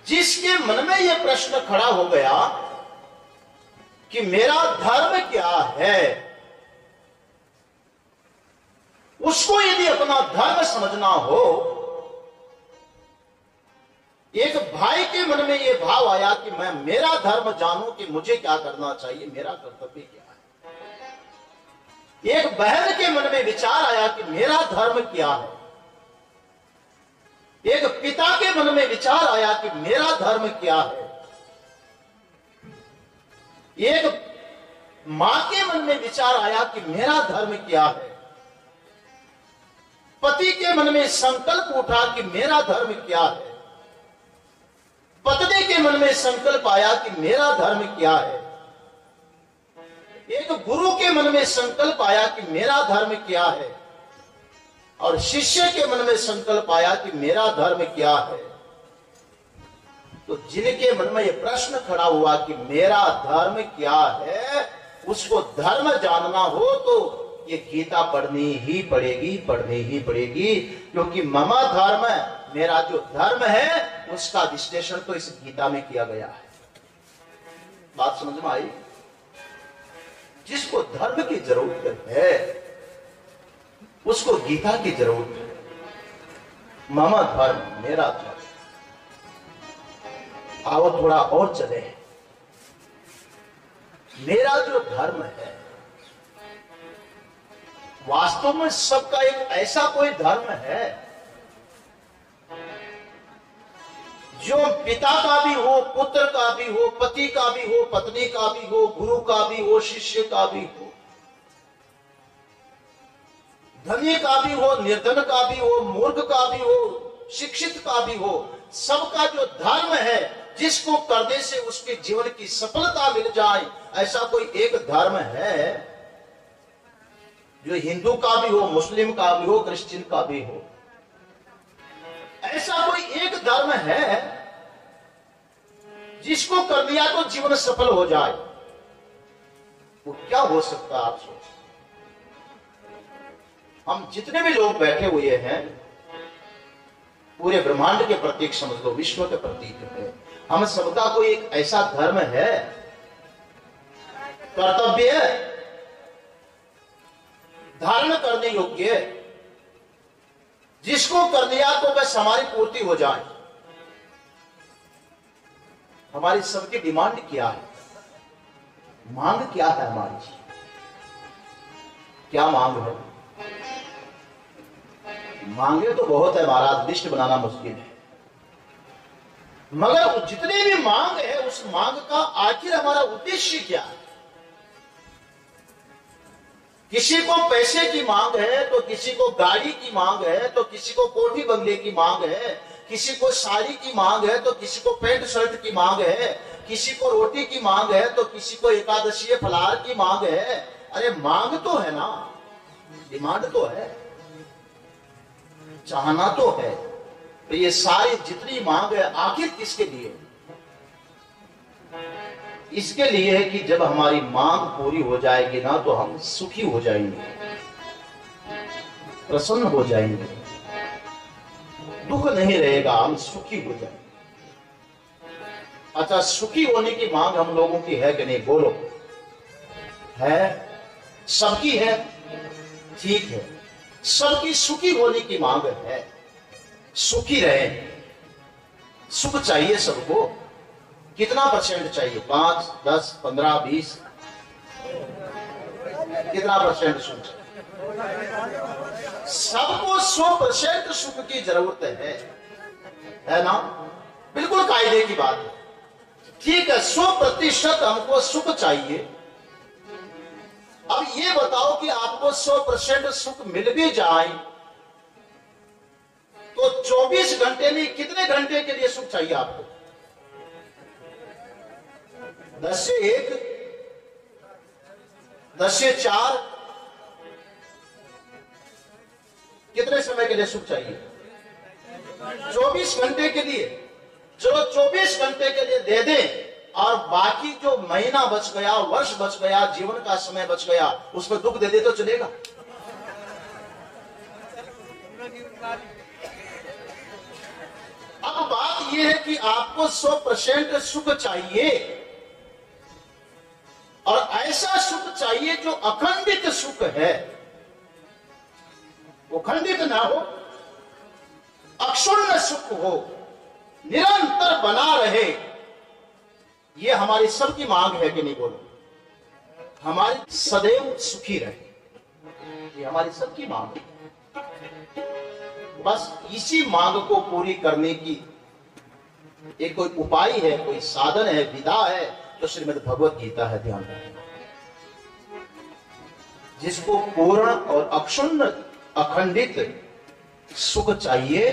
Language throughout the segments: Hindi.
जिसके मन में यह प्रश्न खड़ा हो गया कि मेरा धर्म क्या है, उसको यदि अपना धर्म समझना हो, एक भाई के मन में यह भाव आया कि मैं मेरा धर्म जानूं कि मुझे क्या करना चाहिए, मेरा कर्तव्य क्या है। एक बहन के मन में विचार आया कि मेरा धर्म क्या है। एक पिता के मन में विचार आया कि मेरा धर्म क्या है। एक मां के मन में विचार आया कि मेरा धर्म क्या है। पति के मन में संकल्प उठा कि मेरा धर्म क्या है। पत्नी के मन में संकल्प आया कि मेरा धर्म क्या है। एक गुरु के मन में संकल्प आया कि मेरा धर्म क्या है। और शिष्य के मन में संकल्प आया कि मेरा धर्म क्या है। तो जिनके मन में यह प्रश्न खड़ा हुआ कि मेरा धर्म क्या है, उसको धर्म जानना हो तो ये गीता पढ़नी ही पड़ेगी, पढ़नी ही पड़ेगी। क्योंकि मम धर्म, मेरा जो धर्म है उसका विश्लेषण तो इस गीता में किया गया है। बात समझ में आई? जिसको धर्म की जरूरत है उसको गीता की जरूरत है। मम धर्म, मेरा धर्म। आओ थोड़ा और चले। मेरा जो धर्म है, वास्तव में सबका एक ऐसा कोई धर्म है जो पिता का भी हो, पुत्र का भी हो, पति का भी हो, पत्नी का भी हो, गुरु का भी हो, शिष्य का भी हो, धनी का भी हो, निर्धन का भी हो, मूर्ख का भी हो, शिक्षित का भी हो। सबका जो धर्म है जिसको करने से उसके जीवन की सफलता मिल जाए, ऐसा कोई एक धर्म है जो हिंदू का भी हो, मुस्लिम का भी हो, क्रिश्चियन का भी हो। ऐसा कोई एक धर्म है जिसको कर लिया तो जीवन सफल हो जाए। वो क्या हो सकता है आप सोच? हम जितने भी लोग बैठे हुए हैं, पूरे ब्रह्मांड के प्रतीक समझ लो, विश्व के प्रतीक है। हम सबका कोई एक ऐसा धर्म है, कर्तव्य है, धारण करने योग्य, जिसको कर लिया तो बस हमारी पूर्ति हो जाए। हमारी सबकी डिमांड क्या है, मांग क्या है हमारी? क्या मांग है? मांगे तो बहुत है महाराज, लिस्ट बनाना मुश्किल है। मगर जितने भी मांग है, उस मांग का आखिर हमारा उद्देश्य क्या है? किसी को पैसे की मांग है, तो किसी को गाड़ी की मांग है, तो किसी को कोठी बंगले की मांग है, किसी को साड़ी की मांग है, तो किसी को पैंट शर्ट की मांग है, किसी को रोटी की मांग है, तो किसी को एकादशी फलाहार की मांग है। अरे मांग तो है ना, डिमांड तो है, चाहना तो है। तो ये सारी जितनी मांग है आखिर किसके लिए? इसके लिए है कि जब हमारी मांग पूरी हो जाएगी ना, तो हम सुखी हो जाएंगे, प्रसन्न हो जाएंगे, दुख नहीं रहेगा, हम सुखी हो जाएंगे। अच्छा, सुखी होने की मांग हम लोगों की है कि नहीं? बोलो, है? सबकी है? ठीक है, सबकी सुखी होने की मांग है। सुखी रहे, सुख चाहिए सबको। कितना परसेंट चाहिए? 5, 10, 15, 20? कितना परसेंट सुख चाहिए? सबको 100% सुख की जरूरत है ना? बिल्कुल कायदे की बात है। ठीक है, 100% हमको सुख चाहिए। अब ये बताओ कि आपको 100% सुख मिल भी जाए तो 24 घंटे में कितने घंटे के लिए सुख चाहिए आपको? 10 से 1, 10 से 4, कितने समय के लिए सुख चाहिए? 24 घंटे के लिए। चलो 24 घंटे के लिए दे दें, और बाकी जो महीना बच गया, वर्ष बच गया, जीवन का समय बच गया, उसमें दुख दे दे तो चलेगा? अब बात बात यह है कि आपको 100% सुख चाहिए, और ऐसा सुख चाहिए जो अखंडित सुख है, वो खंडित ना हो, अक्षुण्ण सुख हो, निरंतर बना रहे। ये हमारी सबकी मांग है कि नहीं बोलो? हमारी सदैव सुखी रहे, ये हमारी सबकी मांग है। बस इसी मांग को पूरी करने की एक कोई उपाय है, कोई साधन है, विधा है, तो श्रीमद् भगवत गीता है। ध्यान रखें, जिसको पूर्ण और अक्षुण्ण अखंडित सुख चाहिए,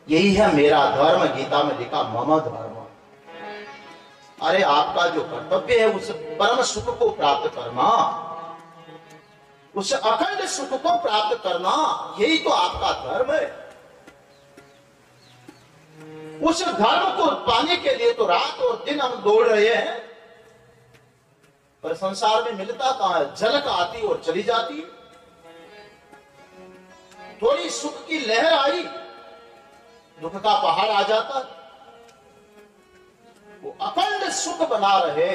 यही है मेरा धर्म। गीता में लिखा मम धर्म। अरे आपका जो कर्तव्य है उस परम सुख को प्राप्त करना, उस अखंड सुख को प्राप्त करना, यही तो आपका धर्म है। उस धर्म को पाने के लिए तो रात और दिन हम दौड़ रहे हैं, पर संसार में मिलता कहां है? झलक आती और चली जाती। थोड़ी सुख की लहर आई, दुख का पहाड़ आ जाता। वो अखंड सुख बना रहे,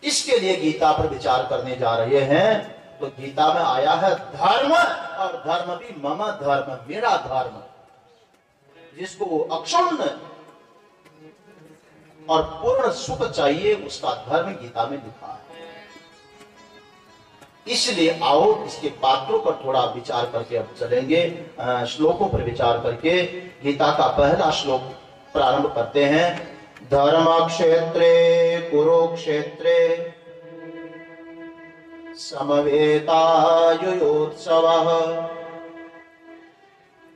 इसके लिए गीता पर विचार करने जा रहे हैं। तो गीता में आया है धर्म, और धर्म भी मम धर्म, मेरा धर्म। जिसको अक्षुण्ण और पूर्ण सुख चाहिए, उसका धर्म गीता में लिखा है। इसलिए आओ इसके पात्रों पर थोड़ा विचार करके अब चलेंगे, श्लोकों पर विचार करके। गीता का पहला श्लोक प्रारंभ करते हैं। धर्म क्षेत्रे कुरुक्षेत्रे समवेतायुयोत्सवः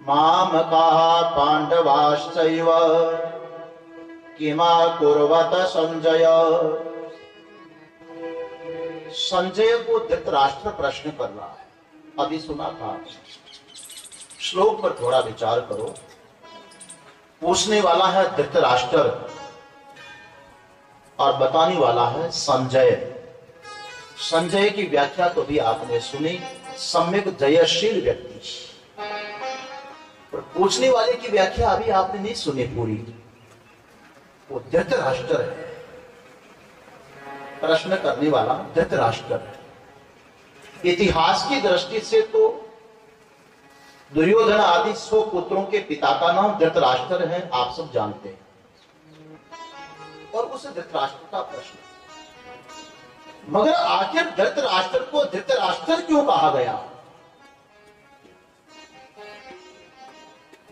मामकाः पांडवाश्चैव किमा कुर्वत संजय। संजय को धृतराष्ट्र प्रश्न कर रहा है, अभी सुना था। श्लोक पर थोड़ा विचार करो। पूछने वाला है धृतराष्ट्र और बताने वाला है संजय। संजय की व्याख्या तो भी आपने सुनी, सम्यक जयशील व्यक्ति। पर पूछने वाले की व्याख्या अभी आपने नहीं सुनी पूरी। वो धृतराष्ट्र है, प्रश्न करने वाला धृतराष्ट्र है। इतिहास की दृष्टि से तो दुर्योधन आदि 100 पुत्रों के पिता का नाम धृतराष्ट्र है, आप सब जानते हैं। और उस धृतराष्ट्र का प्रश्न, मगर आखिर धृतराष्ट्र को धृतराष्ट्र क्यों कहा गया?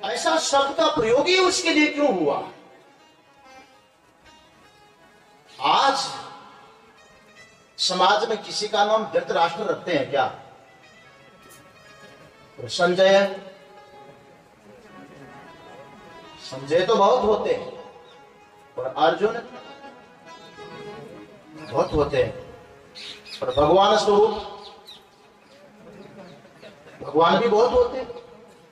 ऐसा शब्द का प्रयोग ही उसके लिए क्यों हुआ? आज समाज में किसी का नाम धृतराष्ट्र रखते हैं क्या? संजय, संजय तो बहुत होते हैं, और अर्जुन बहुत होते हैं, पर भगवान स्वरूप, भगवान भी बहुत होते हैं।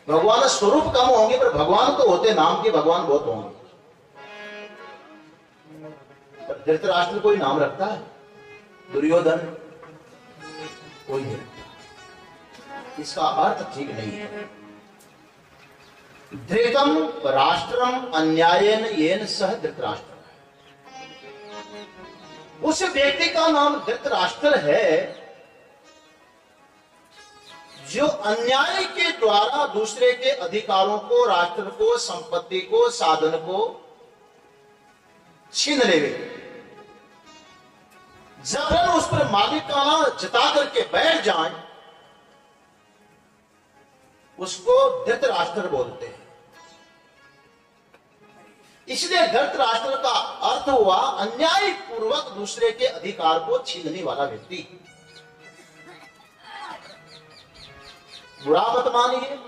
भगवान स्वरूप कम होंगे, पर भगवान तो होते, नाम के भगवान बहुत होंगे। पर धृतराष्ट्र कोई नाम रखता है? दुर्योधन कोई नहीं रखता। इसका अर्थ ठीक नहीं है। धृतम राष्ट्रम अन्यायेन येन सह धृतराष्ट्र। उस व्यक्ति का नाम धृतराष्ट्र है जो अन्याय के द्वारा दूसरे के अधिकारों को, राष्ट्र को, संपत्ति को, साधन को छीन लेवे, जबरन उस पर मालिकाना जता करके बैठ जाए, उसको धृतराष्ट्र बोलते हैं। इसलिए धृतराष्ट्र का अर्थ हुआ अन्याय पूर्वक दूसरे के अधिकार को छीनने वाला व्यक्ति। बुरा मत मानिए।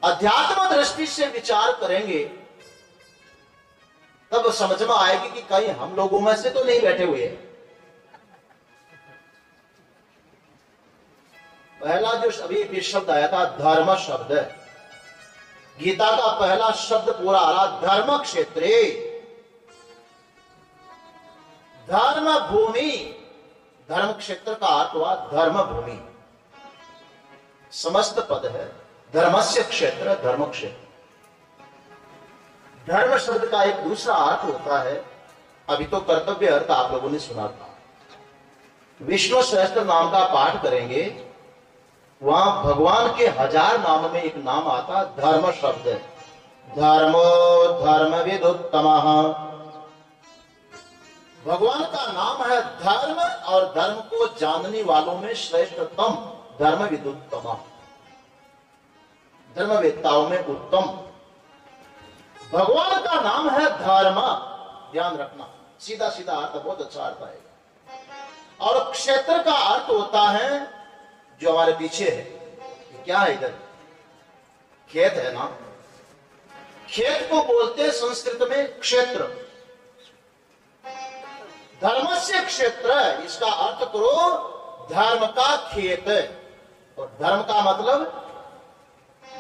अध्यात्म दृष्टि से विचार करेंगे तब समझ में आएगी कि कहीं हम लोगों में से तो नहीं बैठे हुए हैं। पहला जो अभी शब्द आया था धर्म शब्द, गीता का पहला शब्द पूरा आ रहा धर्म क्षेत्रे, धर्म भूमि। धर्म क्षेत्र का अर्थ हुआ धर्म भूमि, समस्त पद है। धर्मस्य क्षेत्र, धर्म क्षेत्र। धर्म शब्द का एक दूसरा अर्थ होता है, अभी तो कर्तव्य अर्थ आप लोगों ने सुना था। विष्णु सहस्त्र नाम का पाठ करेंगे, वहां भगवान के 1000 नाम में एक नाम आता धर्म शब्द। धर्मो धर्मविदुत्तमः, भगवान का नाम है धर्म, और धर्म को जानने वालों में श्रेष्ठतम धर्मविदुत्तमः, धर्मवेत्ताओं में उत्तम। भगवान का नाम है धर्म, ध्यान रखना, सीधा सीधा अर्थ, बहुत अच्छा अर्थ आएगा। और क्षेत्र का अर्थ होता है जो हमारे पीछे है, क्या है इधर, खेत है ना, खेत को बोलते हैं संस्कृत में क्षेत्र। धर्म से क्षेत्र, इसका अर्थ करो धर्म का खेत, और धर्म का मतलब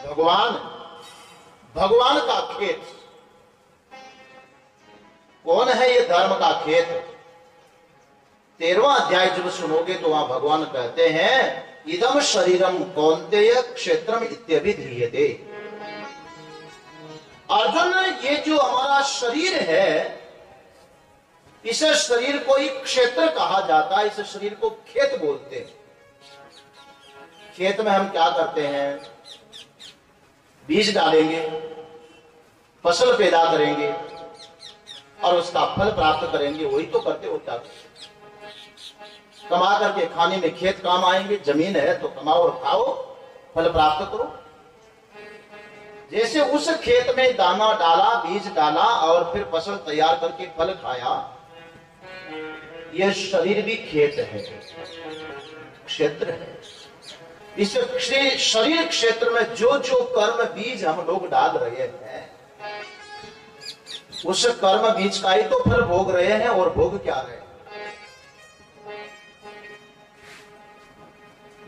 भगवान, भगवान का खेत। कौन है ये धर्म का खेत? 13वां अध्याय जब सुनोगे तो वहां भगवान कहते हैं इदम शरीरम कौन्तेय क्षेत्रम इत्यभिधीयते। अर्जुन, ये जो हमारा शरीर है, इस शरीर को ही क्षेत्र कहा जाता है, इस शरीर को खेत बोलते हैं। खेत में हम क्या करते हैं? बीज डालेंगे, फसल पैदा करेंगे और उसका फल प्राप्त करेंगे, वही तो करते होता है। कमा करके खाने में खेत काम आएंगे, जमीन है तो कमाओ और खाओ, फल प्राप्त करो। जैसे उस खेत में दाना डाला, बीज डाला और फिर फसल तैयार करके फल खाया, यह शरीर भी खेत है, क्षेत्र है। इस शरीर क्षेत्र में जो जो कर्म बीज हम लोग डाल रहे हैं, उस कर्म बीज का ही तो फल भोग रहे हैं। और भोग क्या रहे?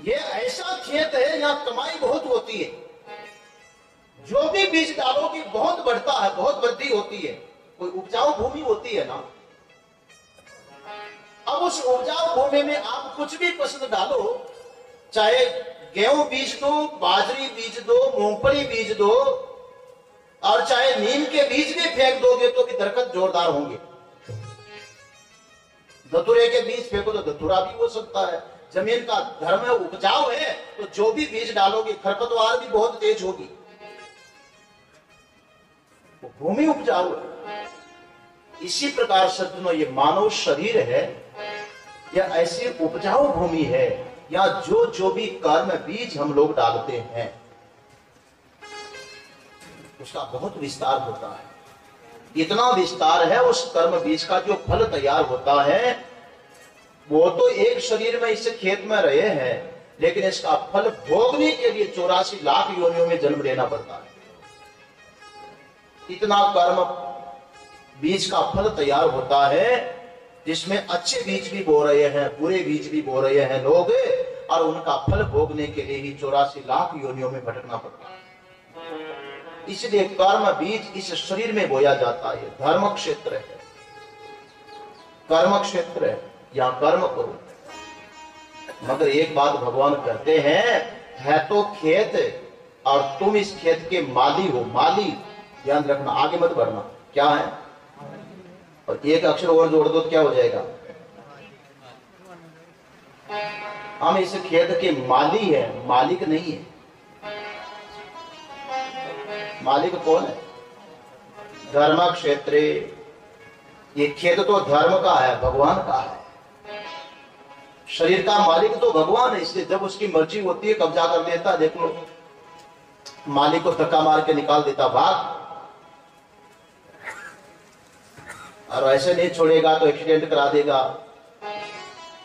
ये ऐसा खेत है यहाँ कमाई बहुत होती है, जो भी बीज डालोगे बहुत बढ़ता है, बहुत वृद्धि होती है। कोई उपजाऊ भूमि होती है ना, अब उस उपजाऊ भूमि में आप कुछ भी फसल डालो, चाहे गेहूं बीज दो, बाजरी बीज दो, मूंगफली बीज दो, और चाहे नीम के बीज भी फेंक दोगे तो भी दरख्त जोरदार होंगे। धतूरे के बीज फेंको तो धतूरा भी हो सकता है। जमीन का धर्म है, उपजाऊ है, तो जो भी बीज डालोगे खरपतवार भी बहुत तेज होगी। भूमि उपजाऊ है। इसी प्रकार सज्जनों, ये मानव शरीर है या ऐसी उपजाऊ भूमि है, या जो जो भी कर्म बीज हम लोग डालते हैं उसका बहुत विस्तार होता है। इतना विस्तार है उस कर्म बीज का, जो फल तैयार होता है वो तो एक शरीर में इस खेत में रहे हैं, लेकिन इसका फल भोगने के लिए 84 लाख योनियों में जन्म लेना पड़ता है। इतना कर्म बीज का फल तैयार होता है, जिसमें अच्छे बीज भी बो रहे हैं, बुरे बीज भी बो रहे हैं लोग, और उनका फल भोगने के लिए ही 84 लाख योनियों में भटकना पड़ता है। इसलिए कर्म बीज इस शरीर में बोया जाता है। धर्म क्षेत्र है, कर्म क्षेत्र है, यहां कर्म करो। मगर एक बात भगवान कहते हैं, है तो खेत और तुम इस खेत के माली हो। माली, ध्यान रखना, आगे मत बढ़ना, क्या है? और एक अक्षर और जोड़ दो तो क्या हो जाएगा? हम इस खेत के माली है, मालिक नहीं है। मालिक कौन है? धर्म क्षेत्रे। ये खेत तो धर्म का है, भगवान का है। शरीर का मालिक तो भगवान है, इसलिए जब उसकी मर्जी होती है कब्जा कर लेता। देख लो, मालिक को धक्का मार के निकाल देता, भाग। और ऐसे नहीं छोड़ेगा तो एक्सीडेंट करा देगा,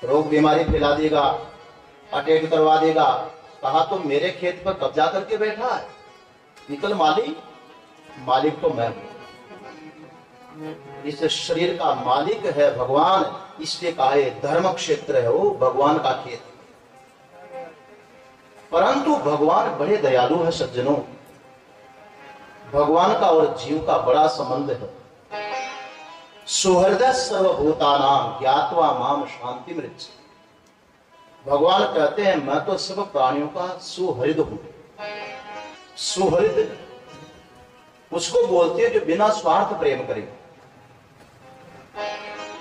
रोग बीमारी फैला देगा, अटैक करवा देगा। कहा तो मेरे खेत पर कब्जा करके बैठा है, निकल मालिक। मालिक तो मैं हूं। इस शरीर का मालिक है भगवान, इसलिए कहा है धर्म क्षेत्र है वो, भगवान का खेत। परंतु भगवान बड़े दयालु है सज्जनों। भगवान का और जीव का बड़ा संबंध है। सुहृदय सर्वभूतानां ज्ञात्वा माम शांति मृच। भगवान कहते हैं मैं तो सब प्राणियों का सुहृद हूं। सुहृद उसको बोलते हैं जो बिना स्वार्थ प्रेम करे,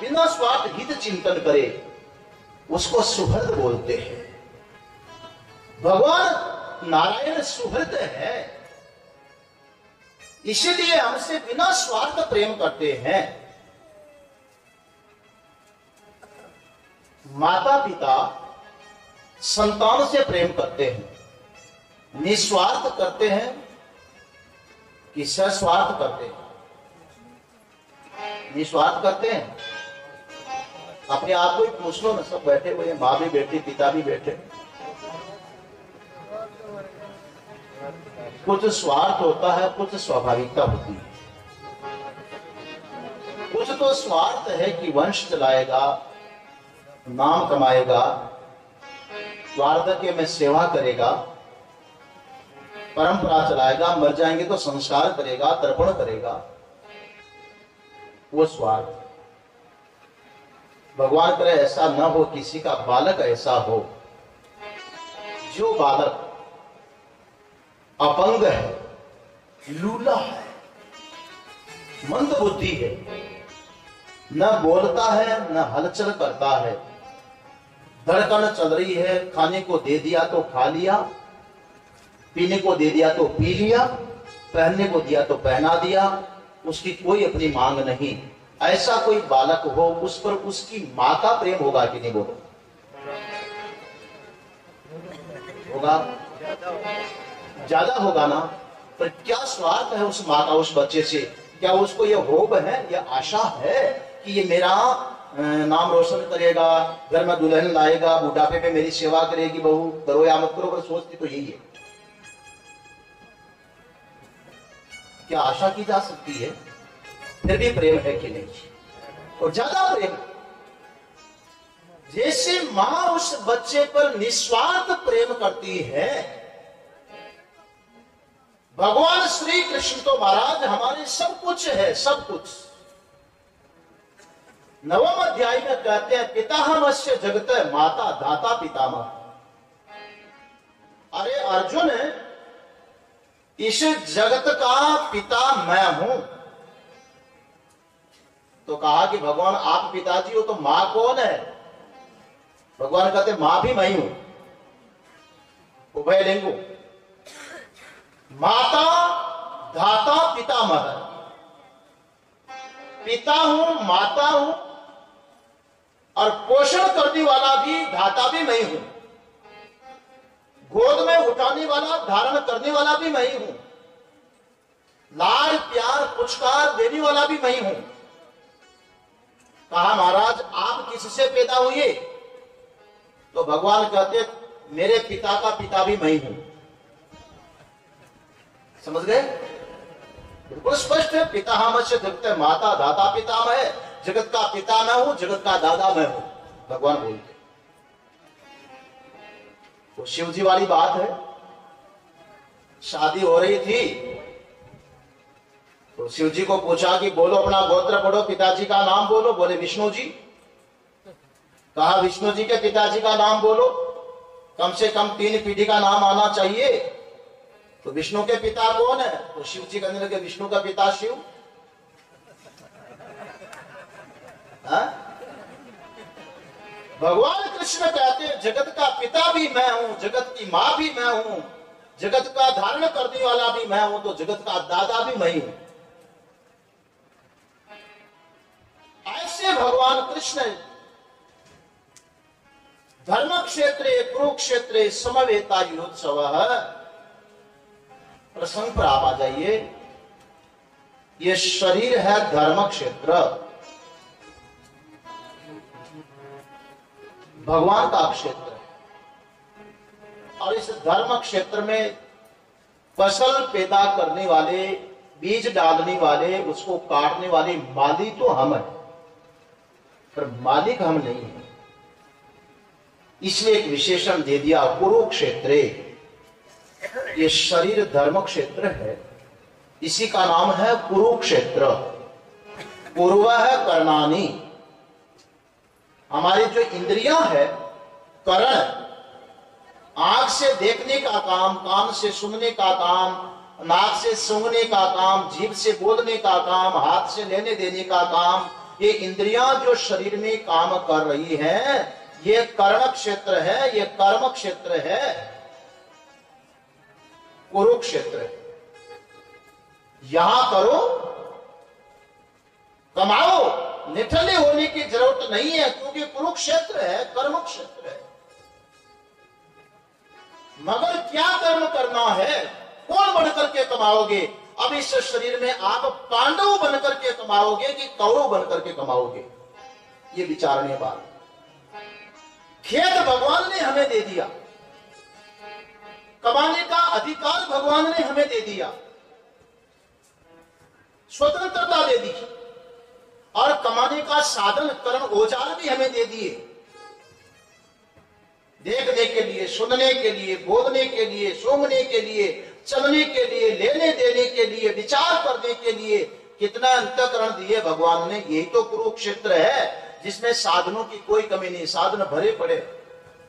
बिना स्वार्थ हित चिंतन करे, उसको सुहृद बोलते हैं। भगवान नारायण सुहृद है, इसलिए हमसे बिना स्वार्थ प्रेम करते हैं। माता पिता संतान से प्रेम करते हैं, निस्वार्थ करते हैं कि सस्वार्थ करते हैं? निस्वार्थ करते हैं। अपने आप को ही पूछ लो ना, सब बैठे हुए हैं, माँ भी बैठी, पिता भी बैठे। कुछ स्वार्थ होता है, कुछ स्वाभाविकता होती है। कुछ तो स्वार्थ है कि वंश चलाएगा, नाम कमाएगा, वार्धक्य में सेवा करेगा, परंपरा चलाएगा, मर जाएंगे तो संस्कार करेगा, तर्पण करेगा, वो स्वार्थ। भगवान करे ऐसा न हो, किसी का बालक ऐसा हो जो बालक अपंग है, लूला है, मंद बुद्धि है, न बोलता है न हलचल करता है, धड़कन चल रही है, खाने को दे दिया तो खा लिया, पीने को दे दिया तो पी लिया, पहनने को दिया तो पहना दिया, उसकी कोई अपनी मांग नहीं। ऐसा कोई बालक हो, उस पर उसकी मां का प्रेम होगा कि नहीं? बोलो, होगा, ज्यादा होगा ना। पर क्या स्वार्थ है उस मां का उस बच्चे से? क्या उसको ये होप है, ये आशा है कि ये मेरा नाम रोशन करेगा, घर में दुल्हन लाएगा, बुढ़ापे में मेरी सेवा करेगी, बहू करो या मत करो, पर सोचती तो यही है। क्या आशा की जा सकती है? फिर भी प्रेम है कि नहीं? और ज्यादा प्रेम, जैसे मां उस बच्चे पर निस्वार्थ प्रेम करती है, भगवान श्री कृष्ण तो महाराज हमारे सब कुछ है, सब कुछ। नवम अध्याय में कहते हैं, पितामहस्य जगत माता धाता पितामह। अरे अर्जुन, इस जगत का पिता मैं हूं। तो कहा कि भगवान आप पिताजी हो, तो मां कौन है? भगवान कहते मां भी मैं हूं, उभय लिंगो। माता धाता पितामह, पिता हूं, माता हूं, और पोषण करने वाला भी, धाता भी मैं हूं। गोद में उठाने वाला, धारण करने वाला भी मैं हूं। लाड़ प्यार पुरस्कार देने वाला भी मैं हूं। कहा महाराज आप किससे पैदा हुए? तो भगवान कहते मेरे पिता का पिता भी मैं हूं। समझ गए? बिल्कुल स्पष्ट है। पितामहस्य जगत माता धाता पितामह, जगत का पिता मैं हूं, जगत का दादा मैं हूं, भगवान बोलते। तो शिव जी वाली बात है। शादी हो रही थी तो शिव जी को पूछा कि बोलो अपना गोत्र पढ़ो, पिताजी का नाम बोलो। बोले विष्णु जी। कहा विष्णु जी के पिताजी का नाम बोलो, कम से कम 3 पीढ़ी का नाम आना चाहिए। तो विष्णु के पिता कौन है? तो शिव जी कहने लगे विष्णु का पिता शिव। भगवान कृष्ण कहते हैं जगत का पिता भी मैं हूं, जगत की मां भी मैं हूं, जगत का धारण करने वाला भी मैं हूं, तो जगत का दादा भी मैं हूं। ऐसे भगवान कृष्ण धर्म क्षेत्रे कुरुक्षेत्रे समवेता युद्धोत्सव। प्रसंग पर आप आ जाइए। ये शरीर है धर्म क्षेत्र, भगवान का क्षेत्र है। और इस धर्म क्षेत्र में फसल पैदा करने वाले, बीज डालने वाले, उसको काटने वाले माली तो हम हैं, पर मालिक हम नहीं है। इसलिए एक विशेषण दे दिया कुरुक्षेत्रे। ये शरीर धर्म क्षेत्र है, इसी का नाम है कुरुक्षेत्र। पूर्व है कर्णानी, हमारी जो इंद्रियां है, करण, आंख से देखने का काम, कान से सुनने का काम, नाक से सूंघने का काम, जीभ से बोलने का काम, हाथ से लेने देने का काम, ये इंद्रियां जो शरीर में काम कर रही हैं, ये कर्ण क्षेत्र है, ये कर्म क्षेत्र है, कुरुक्षेत्र। यहां करो, कमाओ, निठल्ले होने की जरूरत नहीं है, क्योंकि कुरुक्षेत्र है, कर्म क्षेत्र है। मगर क्या कर्म करना है, कौन बढ़ करके कमाओगे? अब इस शरीर में आप पांडव बनकर के कमाओगे कि कौरव बनकर के कमाओगे, ये विचारणीय बात। खेत भगवान ने हमें दे दिया, कमाने का अधिकार भगवान ने हमें दे दिया, स्वतंत्रता दे दी, और कमाने का साधन कर्म औजार भी हमें दे दिए, देखने के लिए, सुनने के लिए, बोलने के लिए, सूंघने के लिए, चलने के लिए, लेने देने के लिए, विचार करने के लिए कितना अंतःकरण दिए भगवान ने। यही तो कुरुक्षेत्र है, जिसमें साधनों की कोई कमी नहीं, साधन भरे पड़े।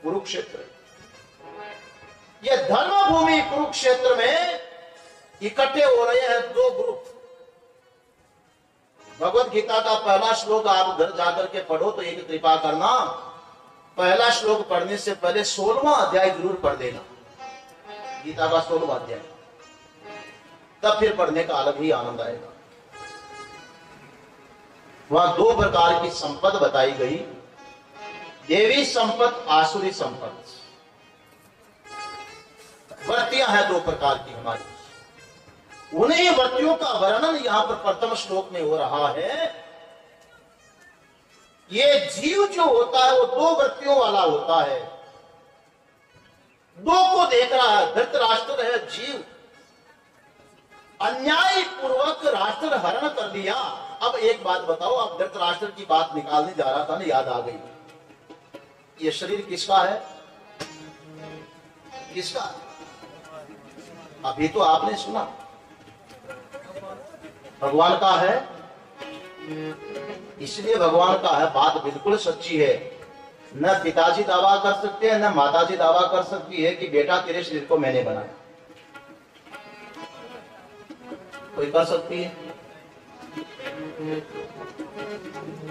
कुरुक्षेत्र, ये धर्म भूमि कुरुक्षेत्र में इकट्ठे हो रहे हैं दो ग्रुप। भगवत गीता का पहला श्लोक आप घर जाकर के पढ़ो तो एक कृपा करना, पहला श्लोक पढ़ने से पहले 16वां अध्याय जरूर पढ़ देना, गीता का 16वां अध्याय, तब फिर पढ़ने का अलग ही आनंद आएगा। वहां दो प्रकार की संपत्ति बताई गई, देवी संपत्ति, आसुरी संपत्ति। वृत्तियां हैं दो प्रकार की हमारी, उन्हीं वृत्तियों का वर्णन यहां पर प्रथम श्लोक में हो रहा है। ये जीव जो होता है वो दो वृत्तियों वाला होता है, दो को देख रहा है। धृतराष्ट्र है जीव, अन्याय पूर्वक राष्ट्र हरण कर लिया। अब एक बात बताओ, अब धृतराष्ट्र की बात निकालने जा रहा था ना, याद आ गई। ये शरीर किसका है? किसका? अभी तो आपने सुना भगवान का है, इसलिए भगवान का है। बात बिल्कुल सच्ची है। न पिताजी दावा कर सकते हैं, न माताजी दावा कर सकती है कि बेटा तेरे शरीर को मैंने बनाया। कोई कर सकती है?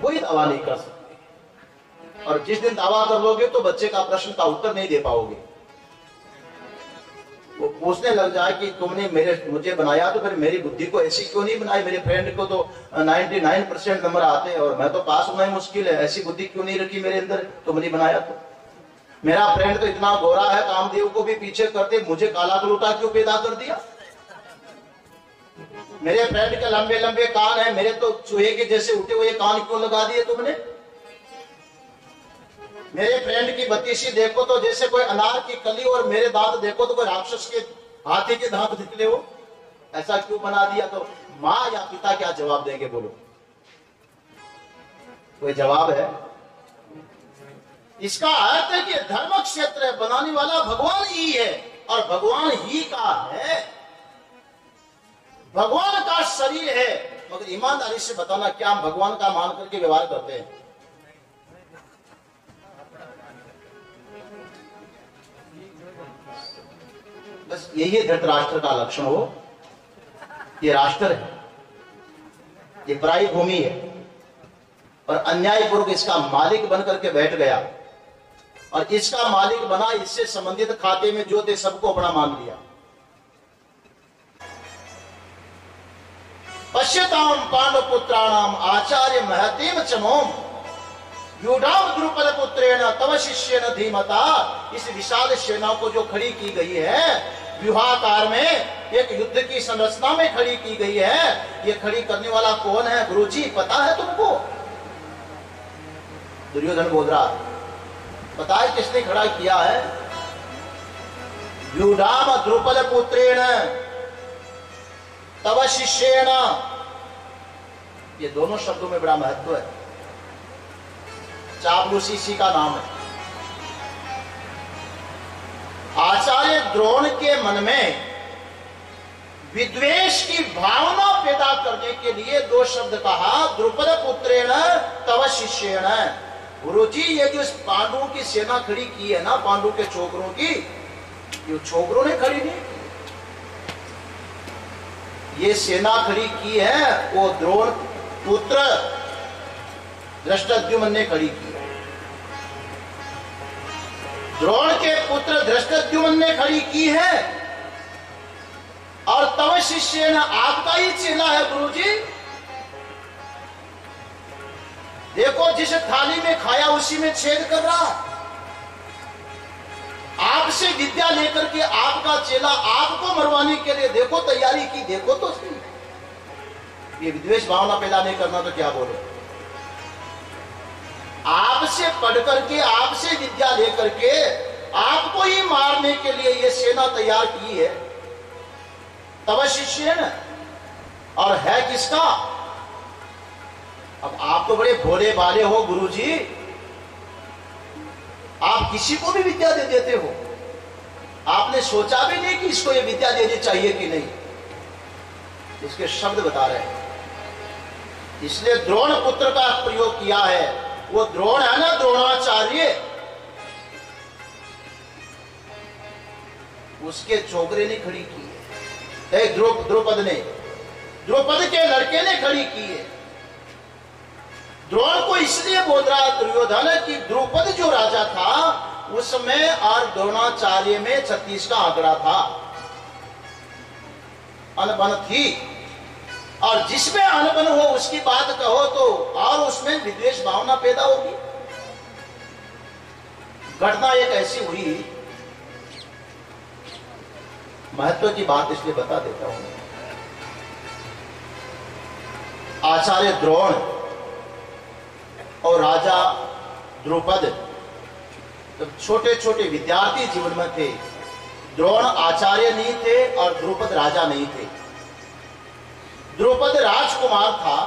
कोई दावा नहीं कर सकती। और जिस दिन दावा कर लोगे तो बच्चे का प्रश्न का उत्तर नहीं दे पाओगे। वो पूछने लग जाए कि तुमने मुझे बनाया तो फिर मेरी बुद्धि को ऐसी क्यों नहीं बनाई? मेरे फ्रेंड को तो 99% नंबर आते हैं और मैं तो पास होना ही मुश्किल है, ऐसी बुद्धि क्यों नहीं रखी मेरे अंदर? तुमने बनाया तो। मेरा फ्रेंड तो इतना गोरा है, कामदेव को भी पीछे करते, मुझे काला कलूटा क्यों पैदा कर दिया? मेरे फ्रेंड के लंबे लंबे कान है, मेरे तो चूहे के जैसे उठे हुए कान क्यों लगा दिए तुमने? मेरे फ्रेंड की बत्तीसी देखो तो जैसे कोई अनार की कली, और मेरे दांत देखो तो कोई राक्षस के हाथी के दांत निकले हो, ऐसा क्यों बना दिया? तो माँ या पिता क्या जवाब देंगे? बोलो, कोई जवाब है? इसका अर्थ है कि धर्म क्षेत्र है, बनाने वाला भगवान ही है और भगवान ही का है, भगवान का शरीर है। मगर ईमानदारी से बताना, क्या हम भगवान का मान करके व्यवहार करते हैं? बस यही है धृतराष्ट्र का लक्षण। हो, ये राष्ट्र है, ये पराई भूमि है और अन्यायपूर्वक इसका मालिक बनकर के बैठ गया और इसका मालिक बना, इससे संबंधित खाते में जो थे सबको अपना मान लिया। पश्यताम पांडव पुत्राणाम आचार्य महतीम चमोम युधाम द्रुपद पुत्रेण तव शिष्येन धीमता। इस विशाल सेना को जो खड़ी की गई है व्यूहाकार में, एक युद्ध की संरचना में खड़ी की गई है, ये खड़ी करने वाला कौन है? गुरुजी, पता है तुमको? दुर्योधन बोल रहा, पता है किसने खड़ा किया है? युधाम द्रुपद पुत्रेण तव शिष्येन। ये दोनों शब्दों में बड़ा महत्व है। चापलूसी इसी का नाम है। आचार्य द्रोण के मन में विद्वेष की भावना पैदा करने के लिए दो शब्द कहा, द्रुपद पुत्रेण तव शिष्येण। गुरुजी, ये जो पांडवों की सेना खड़ी की है ना, पांडवों के छोकरों की, ये छोकरों ने खड़ी नहीं, ये सेना खड़ी की है वो द्रोण पुत्र धृष्टद्युम्न ने खड़ी की है। द्रोण के पुत्र धृष्टद्युम्न ने खड़ी की है और तव शिष्य ने आपका ही चेला है गुरुजी। देखो जिस थाली में खाया उसी में छेद कर रहा है। आपसे विद्या लेकर के आपका चेला आपको मरवाने के लिए देखो तैयारी की, देखो तो सही। ये विद्वेष भावना पैदा नहीं करना तो क्या बोले। आपसे पढ़ करके आपसे विद्या लेकर के आपको ही मारने के लिए ये सेना तैयार की है तब शिष्य है। और है किसका? अब आप तो बड़े भोले भाले हो गुरुजी, आप किसी को भी विद्या दे देते हो। आपने सोचा भी नहीं कि इसको ये विद्या देनी चाहिए कि नहीं। इसके शब्द बता रहे हैं। इसलिए द्रोण पुत्र का प्रयोग किया है। वो द्रोण है ना, द्रोणाचार्य, उसके चोगरे ने खड़ी की है। द्रुपद ने, द्रुपद के लड़के ने खड़ी की है। द्रोण को इसलिए बोल रहा दुर्योधन कि द्रुपद जो राजा था उसमें और द्रोणाचार्य में 36 का आंकड़ा था, अनबन थी। और जिसमें अनबन हो उसकी बात कहो तो और उसमें विद्वेष भावना पैदा होगी। घटना एक ऐसी हुई, महत्व की बात इसलिए बता देता हूं। आचार्य द्रोण और राजा द्रुपद जब छोटे छोटे विद्यार्थी जीवन में थे, द्रोण आचार्य नहीं थे और द्रुपद राजा नहीं थे। द्रुपद राजकुमार था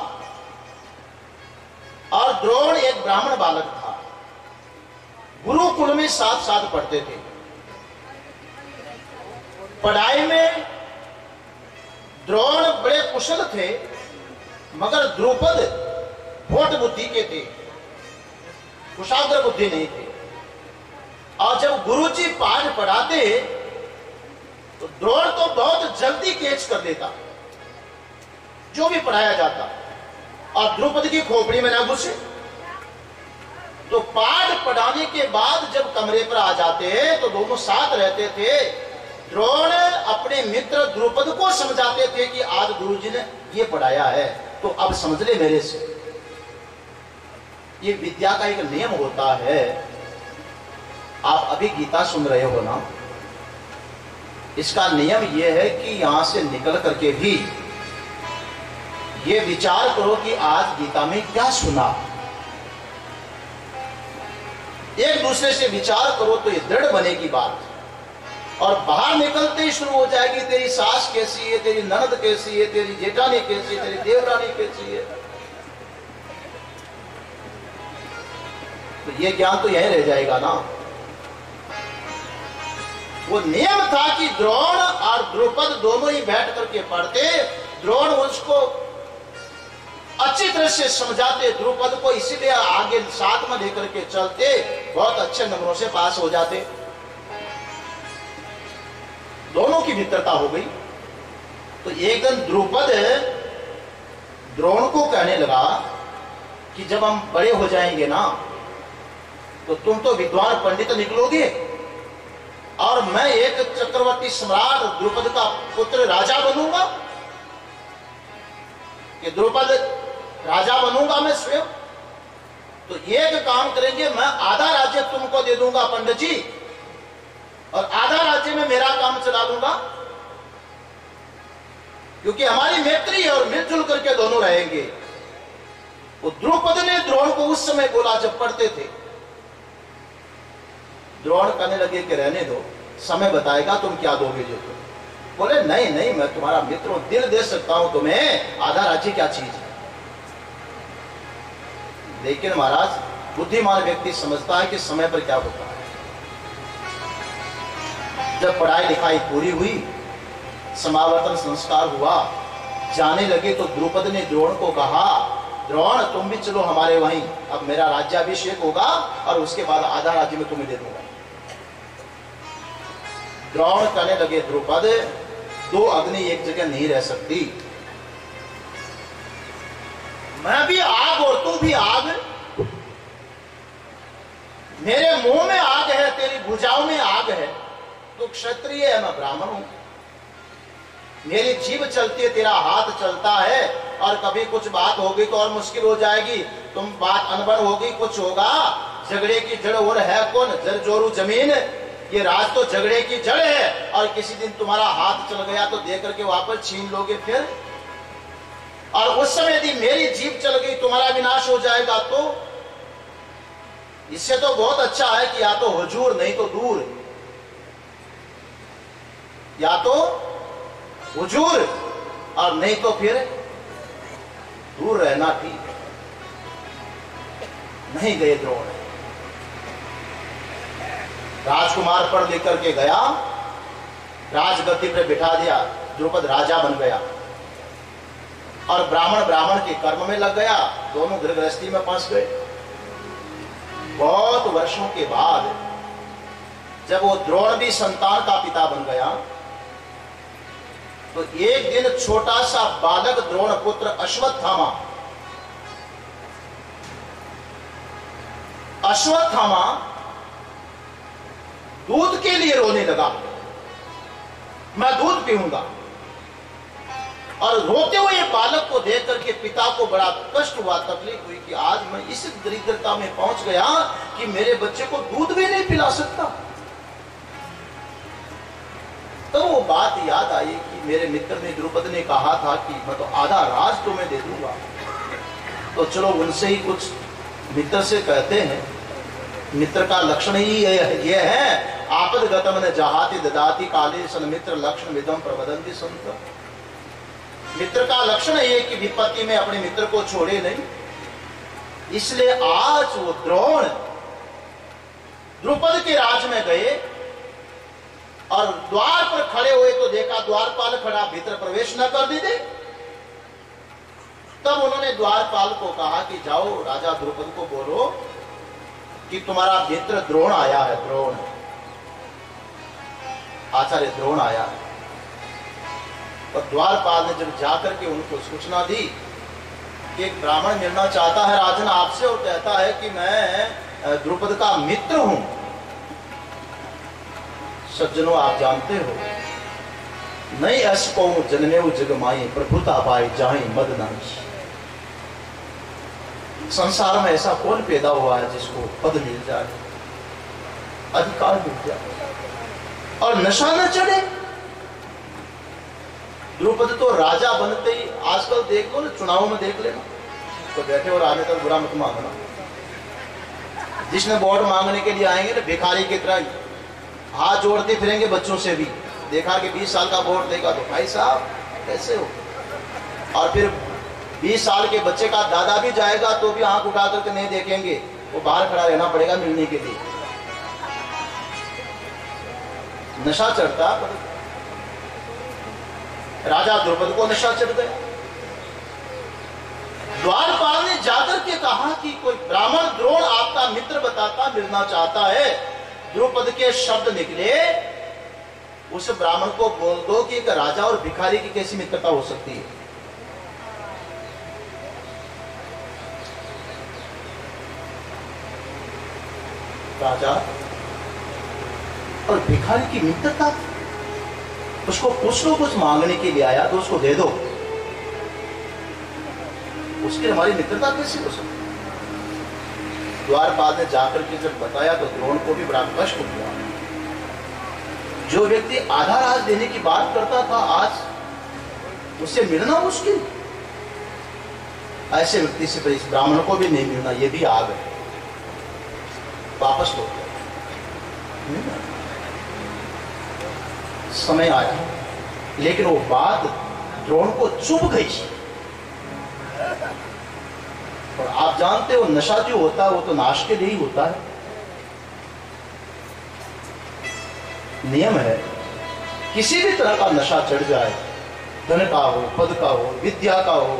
और द्रोण एक ब्राह्मण बालक था। गुरुकुल में साथ साथ पढ़ते थे। पढ़ाई में द्रोण बड़े कुशल थे मगर द्रुपद भोट बुद्धि के थे, कुशाग्र बुद्धि नहीं थे। और जब गुरुजी पाठ पढ़ाते तो द्रोण तो बहुत जल्दी कैच कर देता जो भी पढ़ाया जाता, और द्रुपद की खोपड़ी में ना घुसे। तो पाठ पढ़ाने के बाद जब कमरे पर आ जाते तो दोनों साथ रहते थे। द्रोण अपने मित्र द्रुपद को समझाते थे कि आज गुरुजी ने ये पढ़ाया है तो अब समझ ले मेरे से। ये विद्या का एक नियम होता है। आप अभी गीता सुन रहे हो ना, इसका नियम यह है कि यहां से निकल करके भी ये विचार करो कि आज गीता में क्या सुना। एक दूसरे से विचार करो तो ये दृढ़ बनेगी बात। और बाहर निकलते ही शुरू हो जाएगी तेरी सास कैसी है, तेरी ननद कैसी है, तेरी जेठानी कैसी है, तेरी देवरानी कैसी है। तो ये ज्ञान तो यही रह जाएगा ना। वो नियम था कि द्रोण और द्रुपद दोनों ही बैठ करके पढ़ते। द्रोण उसको अच्छी तरह से समझाते द्रुपद को, इसीलिए आगे साथ में लेकर के चलते, बहुत अच्छे नंबरों से पास हो जाते। दोनों की मित्रता हो गई। तो एक दिन द्रुपद द्रोण को कहने लगा कि जब हम बड़े हो जाएंगे ना तो तुम तो विद्वान पंडित निकलोगे और मैं एक चक्रवर्ती सम्राट द्रुपद का पुत्र राजा बनूंगा, कि द्रुपद राजा बनूंगा मैं स्वयं। तो एक काम करेंगे, मैं आधा राज्य तुमको दे दूंगा पंडित जी और आधा राज्य में मेरा काम चला दूंगा, क्योंकि हमारी मैत्री है और मिलजुल करके दोनों रहेंगे। वो द्रुपद ने द्रोण को उस समय बोला जब पढ़ते थे। द्रोण कहने लगे कि रहने दो, समय बताएगा तुम क्या दोगे जो तुम। बोले नहीं नहीं, मैं तुम्हारा मित्र हूं, दिल दे सकता हूं तुम्हें, आधा राज्य क्या चीज है। लेकिन महाराज बुद्धिमान व्यक्ति समझता है कि समय पर क्या होता है। जब पढ़ाई लिखाई पूरी हुई, समावर्तन संस्कार हुआ, जाने लगे तो द्रुपद ने द्रोण को कहा, द्रोण तुम भी चलो हमारे वहीं, अब मेरा राज्याभिषेक होगा और उसके बाद आधा राज्य में तुम्हें दे दूंगा। द्रोण कहने लगे द्रुपद दो अग्नि एक जगह नहीं रह सकती। मैं भी आग और तू भी आग, मेरे मुंह में आग है, तेरी भुजाओं में आग है। तू क्षत्रिय है, मैं ब्राह्मण हूं। मेरी जीभ चलती है, तेरा हाथ चलता है, और कभी कुछ बात होगी तो और मुश्किल हो जाएगी, तुम बात अनबन होगी, कुछ होगा, झगड़े की जड़ और है कौन, जर जोरू जमीन, ये राज तो झगड़े की जड़ है। और किसी दिन तुम्हारा हाथ चल गया तो दे करके वापस छीन लोगे फिर, और उस समय यदि मेरी जीभ चल गई तुम्हारा विनाश हो जाएगा। तो इससे तो बहुत अच्छा है कि या तो हुजूर नहीं तो दूर, या तो हुजूर और नहीं तो फिर दूर रहना ठीक। नहीं गए द्रोण, राजकुमार पढ़ लिख करके गया, राजगद्दी पर बिठा दिया, द्रुपद राजा बन गया, और ब्राह्मण ब्राह्मण के कर्म में लग गया, दोनों गृहस्थी में फंस गए। बहुत वर्षों के बाद जब वो द्रोण भी संतान का पिता बन गया, तो एक दिन छोटा सा बालक द्रोण पुत्र अश्वत्थामा दूध के लिए रोने लगा, मैं दूध पीऊंगा। और रोते हुए बालक को देख करके पिता को बड़ा कष्ट हुआ, तकलीफ हुई कि आज मैं इस दरिद्रता में पहुंच गया कि मेरे बच्चे को दूध भी नहीं पिला सकता। तो वो बात याद आई कि मेरे मित्र ने, द्रुपद ने कहा था कि मैं तो आधा राज तुम्हें दे दूंगा, तो चलो उनसे ही कुछ मित्र से कहते हैं। मित्र का लक्षण ही ये है, आपद गतम न जहाति ददाति काले सन मित्र लक्षण विदम प्रवदंति संत। मित्र का लक्षण ये कि विपत्ति में अपने मित्र को छोड़े नहीं। इसलिए आज वो द्रोण द्रुपद के राज में गए, और द्वार पर खड़े हुए तो देखा द्वारपाल खड़ा, भीतर प्रवेश न कर दे। तब उन्होंने द्वारपाल को कहा कि जाओ राजा द्रुपद को बोलो कि तुम्हारा मित्र द्रोण आया है, द्रोण आचार्य द्रोण आया है। और द्वारपाल ने जब जाकर के उनको सूचना दी कि एक ब्राह्मण मिलना चाहता है राजन आपसे, और कहता है कि मैं द्रुपद का मित्र हूं। सज्जनों, आप जानते हो, नहीं असको जन्मेव जगमाई प्रभुता पाई जाहि मद नाही। संसार में ऐसा कौन पैदा हुआ है जिसको पद मिल जाए, अधिकार मिल जाए और नशा न चढ़े। द्रुपद तो राजा बनते ही, आजकल देख लो ना, चुनाव में देख लेना, तो बैठे और आने तक बुरा मत मांगना। जिसने वोट मांगने के लिए आएंगे ना, भिखारी की तरह हाथ जोड़ते फिरेंगे बच्चों से भी। देखा कि 20 साल का वोट देगा तो भाई साहब कैसे हो, और फिर 20 साल के बच्चे का दादा भी जाएगा तो भी आंख उठा करके नहीं देखेंगे, वो बाहर खड़ा रहना पड़ेगा मिलने के लिए। नशा चढ़ता, राजा द्रुपद को नशा चढ़ गया। द्वारपाल ने जाकर के कहा कि कोई ब्राह्मण द्रोण आपका मित्र बताता मिलना चाहता है। द्रुपद के शब्द निकले, उस ब्राह्मण को बोल दो कि एक राजा और भिखारी की कैसी मित्रता हो सकती है। राजा और भिखारी की मित्रता, उसको पूछ लो, कुछ मांगने के लिए आया तो उसको दे दो, उसकी हमारी मित्रता कैसी हो सकती। द्वारपाल ने जाकर के जब बताया तो द्रोण को भी बड़ा कष्ट हुआ। जो व्यक्ति आधा राज देने की बात करता था, आज उससे मिलना मुश्किल। ऐसे व्यक्ति से इस ब्राह्मण को भी नहीं मिलना, ये भी आ गए, वापस लो। समय आया, लेकिन वो बात द्रोण को चुभ गई। और आप जानते हो, नशा जो होता है वो तो नाश के लिए ही होता है। नियम है, किसी भी तरह का नशा चढ़ जाए, धन का हो, पद का हो, विद्या का हो,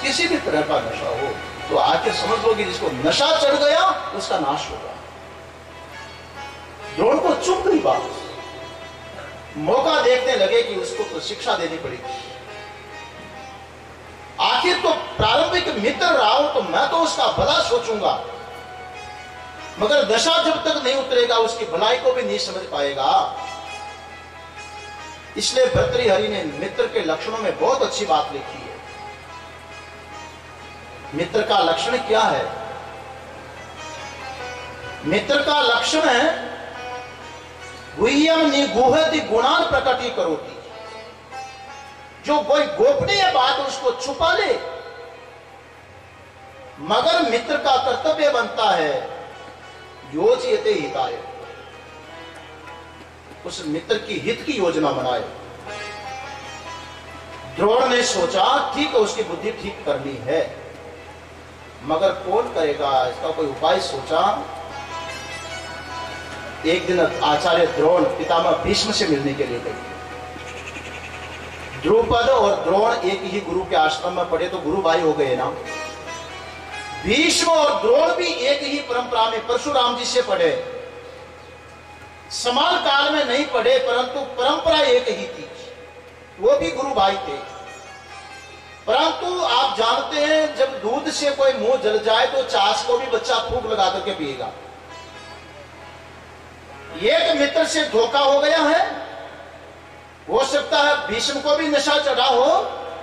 किसी भी तरह का नशा हो, तो आके समझ लो कि जिसको नशा चढ़ गया उसका नाश होगा। द्रोण को चुप गई बात, मौका देखने लगे कि उसको तो शिक्षा देनी पड़ेगी। आखिर तो प्रारंभिक मित्र रहा हूं तो मैं तो उसका भला सोचूंगा, मगर दशा जब तक नहीं उतरेगा उसकी भलाई को भी नहीं समझ पाएगा। इसलिए भर्तृहरि ने मित्र के लक्षणों में बहुत अच्छी बात लिखी है। मित्र का लक्षण क्या है? मित्र का लक्षण है गुह्यम निगूहति गुणान प्रकटीकरोति। जो कोई गोपनीय बात उसको छुपा ले, मगर मित्र का कर्तव्य बनता है योजयते हिताय, उस मित्र की हित की योजना बनाए। द्रोण ने सोचा ठीक है, उसकी बुद्धि ठीक करनी है, मगर कौन करेगा? इसका कोई उपाय सोचा। एक दिन आचार्य द्रोण पितामह भीष्म से मिलने के लिए गए। द्रुपद और द्रोण एक ही गुरु के आश्रम में पढ़े तो गुरु भाई हो गए ना। भीष्म और द्रोण भी एक ही परंपरा में परशुराम जी से पढ़े, समान काल में नहीं पढ़े परंतु परंपरा एक ही थी, वो भी गुरु भाई थे। परंतु आप जानते हैं जब दूध से कोई मुंह जल जाए तो छाछ को भी बच्चा फूंक लगा करके पिएगा। एक मित्र से धोखा हो गया है, हो सकता है भीष्म को भी नशा चढ़ा हो,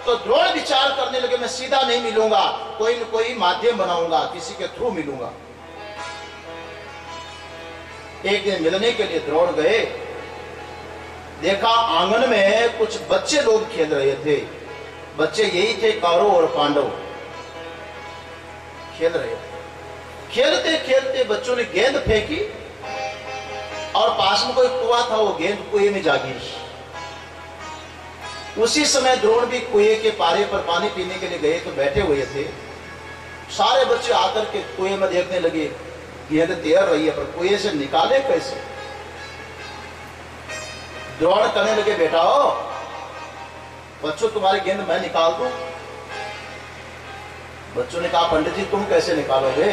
तो द्रोण विचार करने लगे मैं सीधा नहीं मिलूंगा, कोई न कोई माध्यम बनाऊंगा, किसी के थ्रू मिलूंगा। एक दिन मिलने के लिए द्रोण गए, देखा आंगन में कुछ बच्चे लोग खेल रहे थे। बच्चे यही थे कौरव और पांडव खेल रहे थे। खेलते खेलते बच्चों ने गेंद फेंकी और पास में कोई कुआं था, वो गेंद कुएं में जा गिरी। उसी समय द्रोण भी कुएं के पारे पर पानी पीने के लिए गए तो बैठे हुए थे। सारे बच्चे आकर के कुएं में देखने लगे, गेंद तैर रही है पर कुएं से निकाले कैसे? द्रोण कहने लगे बेटा बच्चों तुम्हारी गेंद मैं निकाल दूं? बच्चों ने कहा पंडित जी तुम कैसे निकालोगे?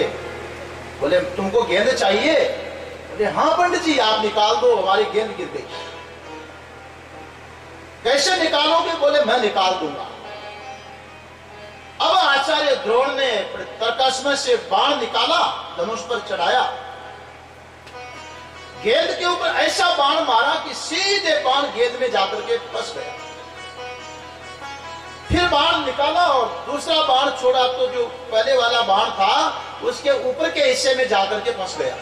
बोले तुमको गेंद चाहिए? बोले हाँ पंडित जी आप निकाल दो, हमारी गेंद गिर गई। कैसे निकालोगे? बोले मैं निकाल दूंगा। अब आचार्य द्रोण ने तर्कसमय से बाण निकाला, धनुष पर चढ़ाया, गेंद के ऊपर ऐसा बाण मारा कि सीधे बाण गेंद में जाकर के फंस गया। फिर बाण निकाला और दूसरा बाण छोड़ा तो जो पहले वाला बाण था उसके ऊपर के हिस्से में जाकर के फंस गया।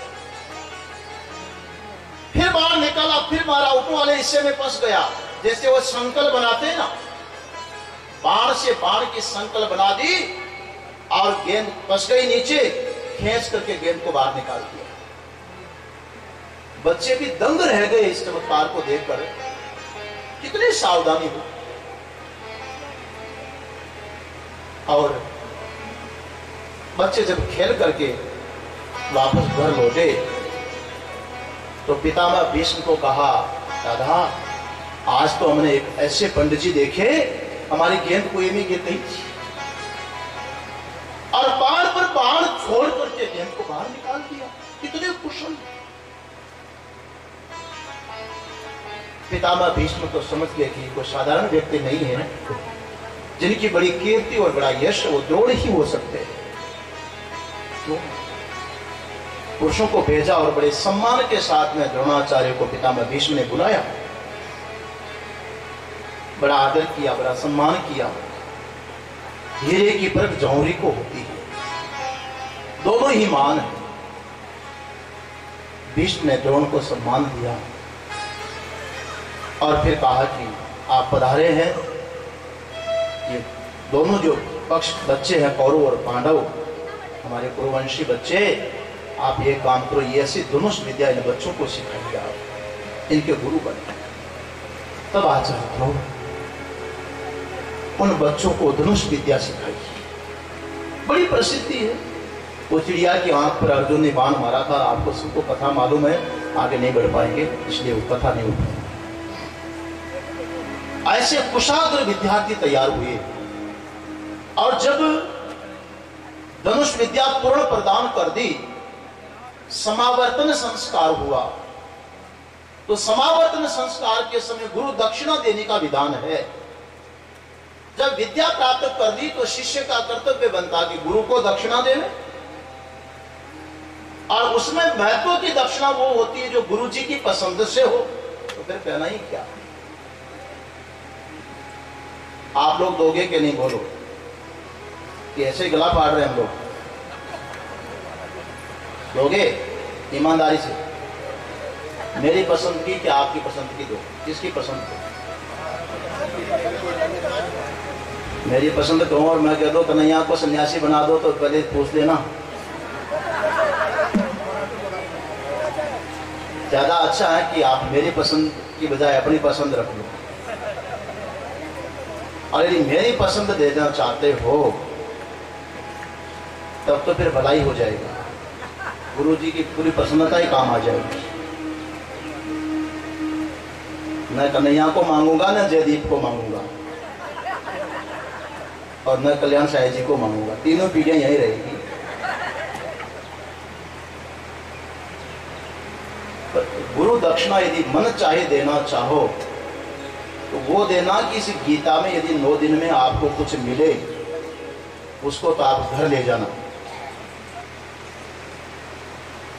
फिर बाण निकाला, फिर मारा, ऊपर वाले हिस्से में फंस गया। जैसे वो संकल बनाते हैं ना, बाण से बाण की संकल बना दी और गेंद फंस गई नीचे, खींच करके गेंद को बाहर निकाल दिया। बच्चे भी दंग रह गए इस चमत्कार को देखकर, कितनी सावधानी हो। और बच्चे जब खेल करके वापस घर लौटे तो पितामह भीष्म को कहा दादा आज तो हमने एक ऐसे पंडित जी देखे, हमारी गेंद कुएं में गिर गई थी और बाण पर बाण छोड़ करके गेंद को बाहर निकाल दिया। कितने कुशल। पितामह भीष्म तो समझ गए कि कोई साधारण व्यक्ति नहीं है, जिनकी बड़ी कीर्ति और बड़ा यश वो द्रोण ही हो सकते हैं। तो पुरुषों को भेजा और बड़े सम्मान के साथ में द्रोणाचार्य को पितामह भीष्म ने बुलाया, बड़ा आदर किया, बड़ा सम्मान किया। हीरे की परख जौहरी को होती है, दोनों ही मान है। भीष्म ने द्रोण को सम्मान दिया और फिर कहा कि आप पधारे हैं, ये दोनों जो पक्ष बच्चे हैं कौरव और पांडव, हमारे कुरुवंशी बच्चे, आप ये काम करो, ये ऐसी धनुष विद्या इन बच्चों को सिखाइए, आप इनके गुरु बने। तब आचार्य द्रोण उन बच्चों को धनुष विद्या सिखाई। बड़ी प्रसिद्धि है। वो चिड़िया की आंख पर अर्जुन ने बाण मारा था, आपको सबको कथा मालूम है, आगे नहीं बढ़ पाएंगे इसलिए वो कथा नहीं उठाएंगे। ऐसे कुशाग्र विद्यार्थी तैयार हुए और जब धनुष विद्या पूर्ण प्रदान कर दी, समावर्तन संस्कार हुआ। तो समावर्तन संस्कार के समय गुरु दक्षिणा देने का विधान है। जब विद्या प्राप्त कर ली तो शिष्य का कर्तव्य बनता कि गुरु को दक्षिणा देवे, और उसमें महत्व की दक्षिणा वो होती है जो गुरु जी की पसंद से हो। तो फिर कहना ही क्या। आप लोग दोगे कि नहीं, बोलो कि ऐसे गला फाड़ रहे हैं हम लोग, दोगे ईमानदारी से? मेरी पसंद की क्या आपकी पसंद की दो? किसकी पसंद को? मेरी पसंद कहूं और मैं कह दो कन्हैया को सन्यासी बना दो तो पहले पूछ लेना। ज्यादा अच्छा है कि आप मेरी पसंद की बजाय अपनी पसंद रख लो। और यदि मेरी पसंद देना चाहते हो तब तो फिर भलाई हो जाएगी, गुरु जी की पूरी प्रसन्नता ही काम आ जाएगी। न कन्हैया को मांगूंगा, न जयदीप को मांगूंगा, और न कल्याण साय जी को मांगूंगा। तीनों पीढ़ियां यही रहेगी। गुरु दक्षिणा यदि मन चाहे देना चाहो तो वो देना कि इस गीता में यदि 9 दिन में आपको कुछ मिले उसको तो आप घर ले जाना।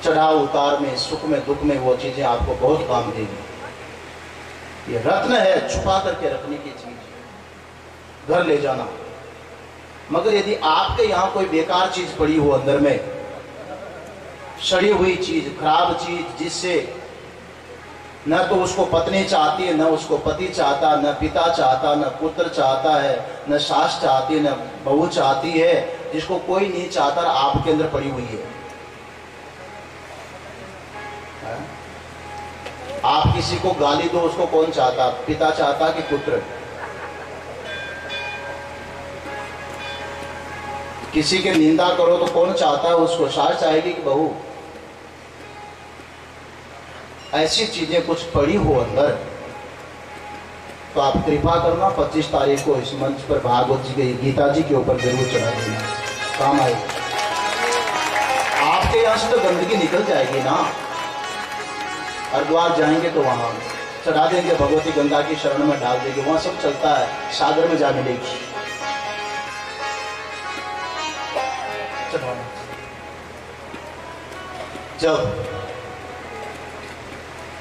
चढ़ाव उतार में, सुख में, दुख में वो चीजें आपको बहुत काम देगी। ये रत्न है, छुपा करके रखने की चीज, घर ले जाना। मगर यदि आपके यहां कोई बेकार चीज पड़ी हो अंदर में, सड़ी हुई चीज, खराब चीज, जिससे न तो उसको पत्नी चाहती है, न उसको पति चाहता, न पिता चाहता, न पुत्र चाहता है, न सास चाहती है, न बहू चाहती है, जिसको कोई नहीं चाहता, आपके अंदर पड़ी हुई है। आप किसी को गाली दो, उसको कौन चाहता? पिता चाहता कि पुत्र? किसी की निंदा करो तो कौन चाहता है उसको? सास चाहेगी कि बहू? ऐसी चीजें कुछ पड़ी हो अंदर तो आप कृपा करना 25 तारीख को इस मंच पर भागवत जी के, गीता जी के ऊपर जरूर चढ़ा देना, काम आएगी। आपके यहां से तो गंदगी निकल जाएगी ना। हरिद्वार जाएंगे तो वहां चढ़ा देंगे, भगवती गंगा की शरण में डाल देंगे, वहां सब चलता है, सागर में जा मिलेगी। जब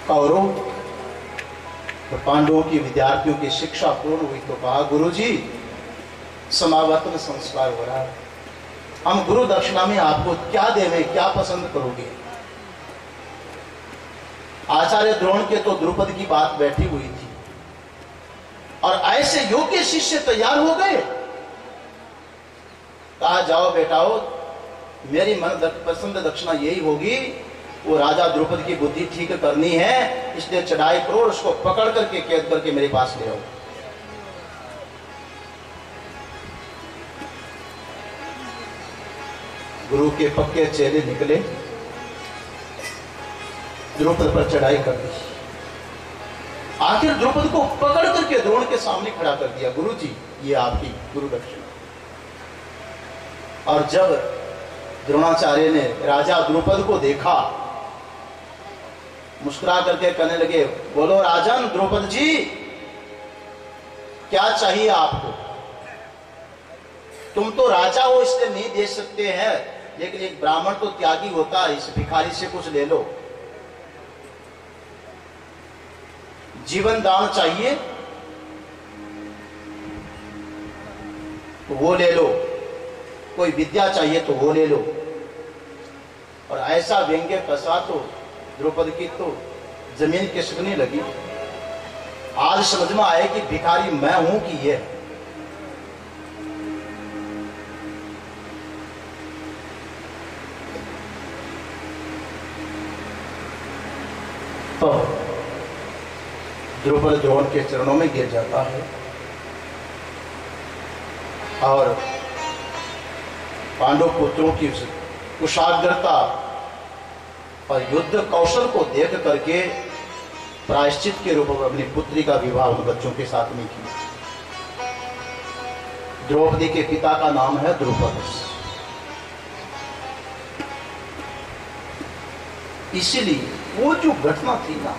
कौरव तो पांडवों की विद्यार्थियों की शिक्षा पूर्ण हुई तो कहा, गुरुजी समावर्तन संस्कार हो रहा है, हम गुरु दक्षिणा में आपको क्या देवें, क्या पसंद करोगे? आचार्य द्रोण के तो द्रुपद की बात बैठी हुई थी और ऐसे योग्य शिष्य तैयार हो गए। कहा, जाओ बेटाओ, मेरी मन पसंद दक्षिणा यही होगी, वो राजा द्रुपद की बुद्धि ठीक करनी है, इसलिए चढ़ाई करो, उसको पकड़ करके कैद करके मेरे पास ले आओ। गुरु के पक्के चेले निकले, द्रुपद पर चढ़ाई कर दी। आखिर द्रुपद को पकड़ करके द्रोण के सामने खड़ा कर दिया, गुरु जी ये आपकी गुरु दक्षिणा। और जब द्रोणाचार्य ने राजा द्रुपद को देखा, मुस्कुरा करके कहने लगे, बोलो राजन द्रुपद जी, क्या चाहिए आपको? तुम तो राजा हो इसलिए नहीं दे सकते हैं, लेकिन एक ब्राह्मण तो त्यागी होता है, इस भिखारी से कुछ ले लो। जीवन दान चाहिए तो वो ले लो, कोई विद्या चाहिए तो वो ले लो। और ऐसा व्यंग्य कसा तो द्रौपदी की तो जमीन खिसकने लगी। आज समझ में आए कि भिखारी मैं हूं कि ये। तो द्रुपद द्रोण के चरणों में गिर जाता है और पांडव पुत्रों की कुशाग्रता और युद्ध कौशल को देख करके प्रायश्चित के रूप में अपनी पुत्री का विवाह उन बच्चों के साथ में किया। द्रौपदी के पिता का नाम है द्रुपद। इसीलिए वो जो घटना थी ना,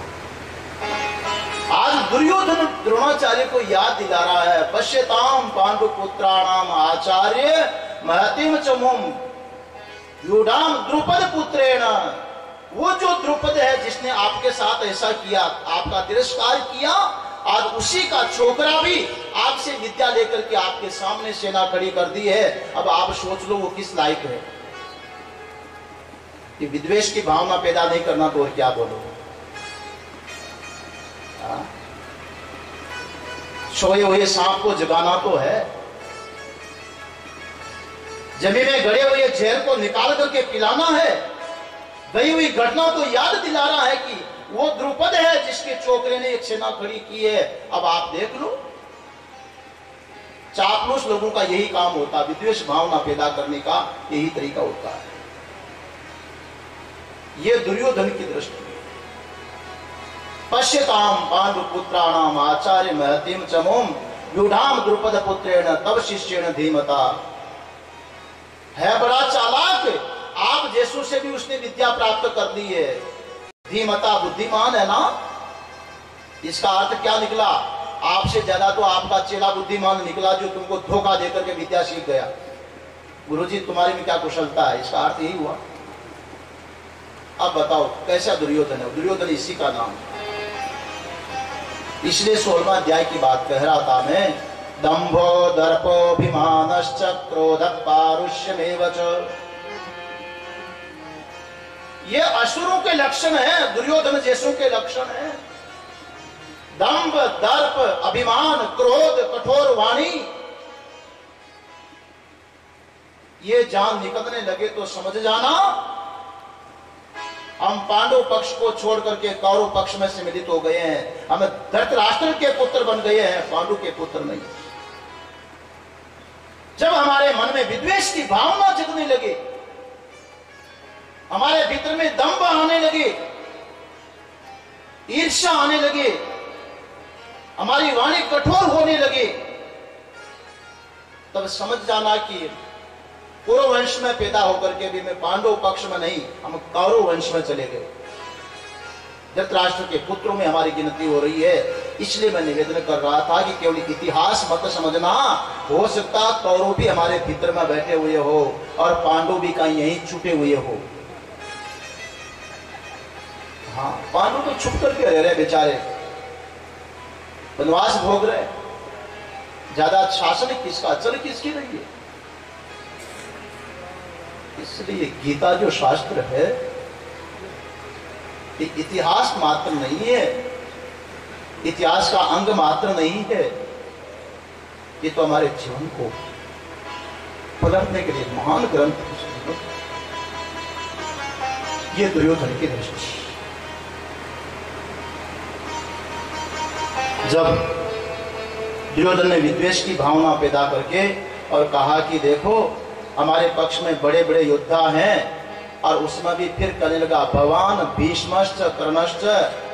दुर्योधन द्रोणाचार्य को याद दिला रहा है, पश्यताम पांडुपुत्राणाम आचार्य महतिम चमुम युडाम द्रुपद पुत्रेण। वो जो द्रुपद है जिसने आपके साथ ऐसा किया, आपका तिरस्कार किया, आज उसी का छोकरा भी आपसे विद्या लेकर के आपके सामने सेना खड़ी कर दी है। अब आप सोच लो वो किस लायक है कि विद्वेष की भावना पैदा नहीं करना, तो और क्या बोलो। सोए हुए सांप को जगाना तो है, जमीन में गड़े हुए जहर को निकाल करके पिलाना है। गई हुई घटना तो याद दिला रहा है कि वो द्रुपद है जिसके छोकरे ने एक सेना खड़ी की है। अब आप देख लो, चापलूस लोगों का यही काम होता है, विद्वेष भावना पैदा करने का यही तरीका होता है। ये दुर्योधन की दृष्टि। पश्यताम पांडुपुत्राणाम आचार्य महतिम चमोम व्यूढ़ाम द्रुपद पुत्रेण तब शिष्येण धीमता। है बड़ा चालाक, आप जैसों से भी उसने विद्या प्राप्त कर ली है। धीमता बुद्धिमान है ना। इसका अर्थ क्या निकला? आपसे ज्यादा तो आपका चेला बुद्धिमान निकला जो तुमको धोखा देकर के विद्या सीख गया। गुरुजी तुम्हारे में क्या कुशलता है, इसका अर्थ यही हुआ। अब बताओ कैसा दुर्योधन है? दुर्योधन इसी का नाम। इसलिए 16वां अध्याय की बात कह रहा था मैं। दंभो दर्पोभिमानश्च क्रोध पारुष्यमेव च। ये असुरों के लक्षण है, दुर्योधन जैसों के लक्षण है। दंभ, दर्प, अभिमान, क्रोध, कठोर वाणी। ये जान निकलने लगे तो समझ जाना हम पांडव पक्ष को छोड़ करके कौरव पक्ष में सम्मिलित हो गए हैं। हम धृतराष्ट्र के पुत्र बन गए हैं, पांडु के पुत्र नहीं। जब हमारे मन में विद्वेष की भावना जगने लगे, हमारे भीतर में दंभ आने लगे, ईर्ष्या आने लगे, हमारी वाणी कठोर होने लगे, तब समझ जाना कि पूर्व वंश में पैदा होकर के भी मैं पांडव पक्ष में नहीं, हम कौरव वंश में चले गए। धृतराष्ट्र के पुत्रों में हमारी गिनती हो रही है। इसलिए मैं निवेदन कर रहा था कि केवल इतिहास मत समझना, हो सकता कौरव भी हमारे भीतर में बैठे हुए हो और पांडव भी कहीं यहीं छुपे हुए हो। हाँ, पांडव तो छुप करके रह रहे बेचारे, वनवास भोग रहे। ज्यादा शासन किसका, चल किसकी रही है। इसलिए गीता जो शास्त्र है ये इतिहास मात्र नहीं है, इतिहास का अंग मात्र नहीं है। ये तो हमारे जीवन को पलटने के लिए महान ग्रंथ है। ये दुर्योधन की दृष्टि। जब दुर्योधन ने विद्वेष की भावना पैदा करके और कहा कि देखो हमारे पक्ष में बड़े बड़े योद्धा हैं, और उसमें भी फिर कहने लगा भवान भीष्मश्च कर्णश्च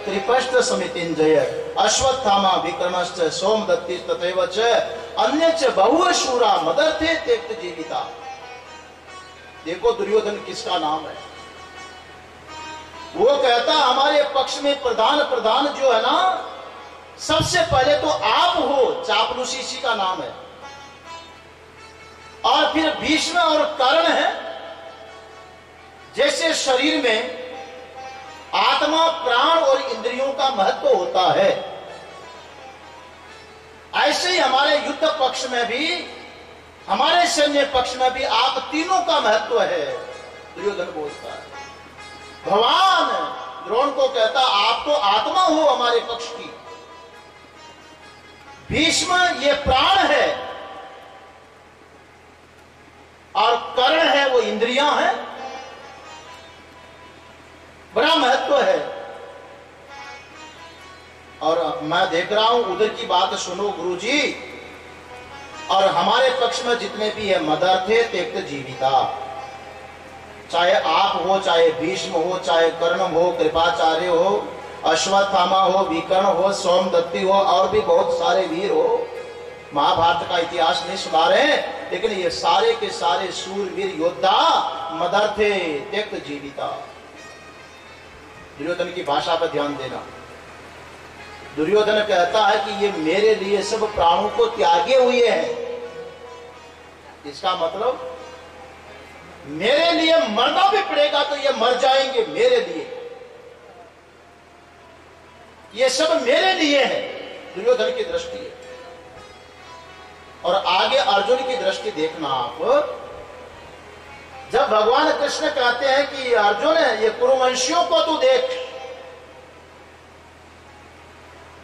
कृपश्च समितिंजय अश्वत्थामा विकर्णश्च सोमदत्ति तथैव च अन्यच बहु शूरा मदर्थे त्यक्त जीविता। देखो दुर्योधन किसका नाम है। वो कहता हमारे पक्ष में प्रधान जो है ना, सबसे पहले तो आप हो, चापलूसी इसी का नाम है। और फिर भीष्म और कर्ण है। जैसे शरीर में आत्मा, प्राण और इंद्रियों का महत्व होता है, ऐसे ही हमारे युद्ध पक्ष में भी, हमारे सैन्य पक्ष में भी आप तीनों का महत्व है। दुर्योधन बोलता है। भगवान द्रोण को कहता आप तो आत्मा हो हमारे पक्ष की, भीष्म ये प्राण है, और कर्ण है वो इंद्रियां हैं। बड़ा महत्व है। और मैं देख रहा हूं उधर की बात सुनो गुरुजी। और हमारे पक्ष में जितने भी है मदर्थे त्यक्त जीविता, चाहे आप हो, चाहे भीष्म हो, चाहे कर्ण हो, कृपाचार्य हो, अश्वत्थामा हो, विकर्ण हो, सोमदत्ति हो, और भी बहुत सारे वीर हो। महाभारत का इतिहास नहीं सुना रहे, लेकिन ये सारे के सारे सूरवीर योद्धा मदर्थे त्यक्त जीविता। दुर्योधन की भाषा पर ध्यान देना। दुर्योधन कहता है कि ये मेरे लिए सब प्राणों को त्यागे हुए हैं। इसका मतलब मेरे लिए मरना भी पड़ेगा तो ये मर जाएंगे मेरे लिए, ये सब मेरे लिए है। दुर्योधन की दृष्टि है। और आगे अर्जुन की दृष्टि देखना आप, जब भगवान कृष्ण कहते हैं कि अर्जुन ये कुरुवंशियों को तू देख,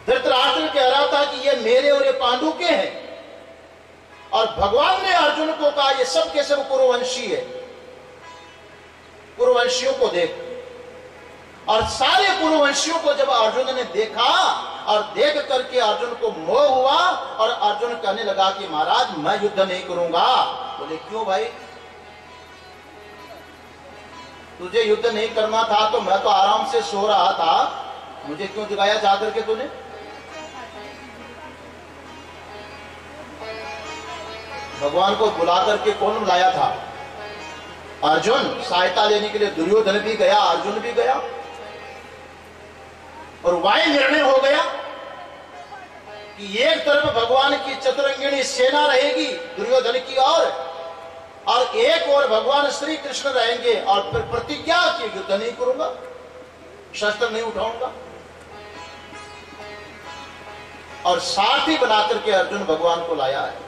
धृतराष्ट्र कह रहा था कि ये मेरे और ये पांडु के हैं, और भगवान ने अर्जुन को कहा ये सब के सब कुरुवंशी है, कुरुवंशियों को देख। और सारे कुरुवंशियों को जब अर्जुन ने देखा और देख करके अर्जुन को मोह हुआ, और अर्जुन कहने लगा कि महाराज मैं युद्ध नहीं करूंगा। बोले क्यों भाई, तुझे युद्ध नहीं करना था तो मैं तो आराम से सो रहा था, मुझे क्यों जगाया जाकर के तूने? भगवान को बुला करके कौन बुलाया था? अर्जुन। सहायता लेने के लिए दुर्योधन भी गया, अर्जुन भी गया, और वही निर्णय हो गया कि एक तरफ भगवान की चतुरंगिणी सेना रहेगी दुर्योधन की और एक और भगवान श्री कृष्ण रहेंगे। और फिर प्रतिज्ञा की युद्ध नहीं करूंगा, शस्त्र नहीं उठाऊंगा, और सारथी बनाकर के अर्जुन भगवान को लाया है।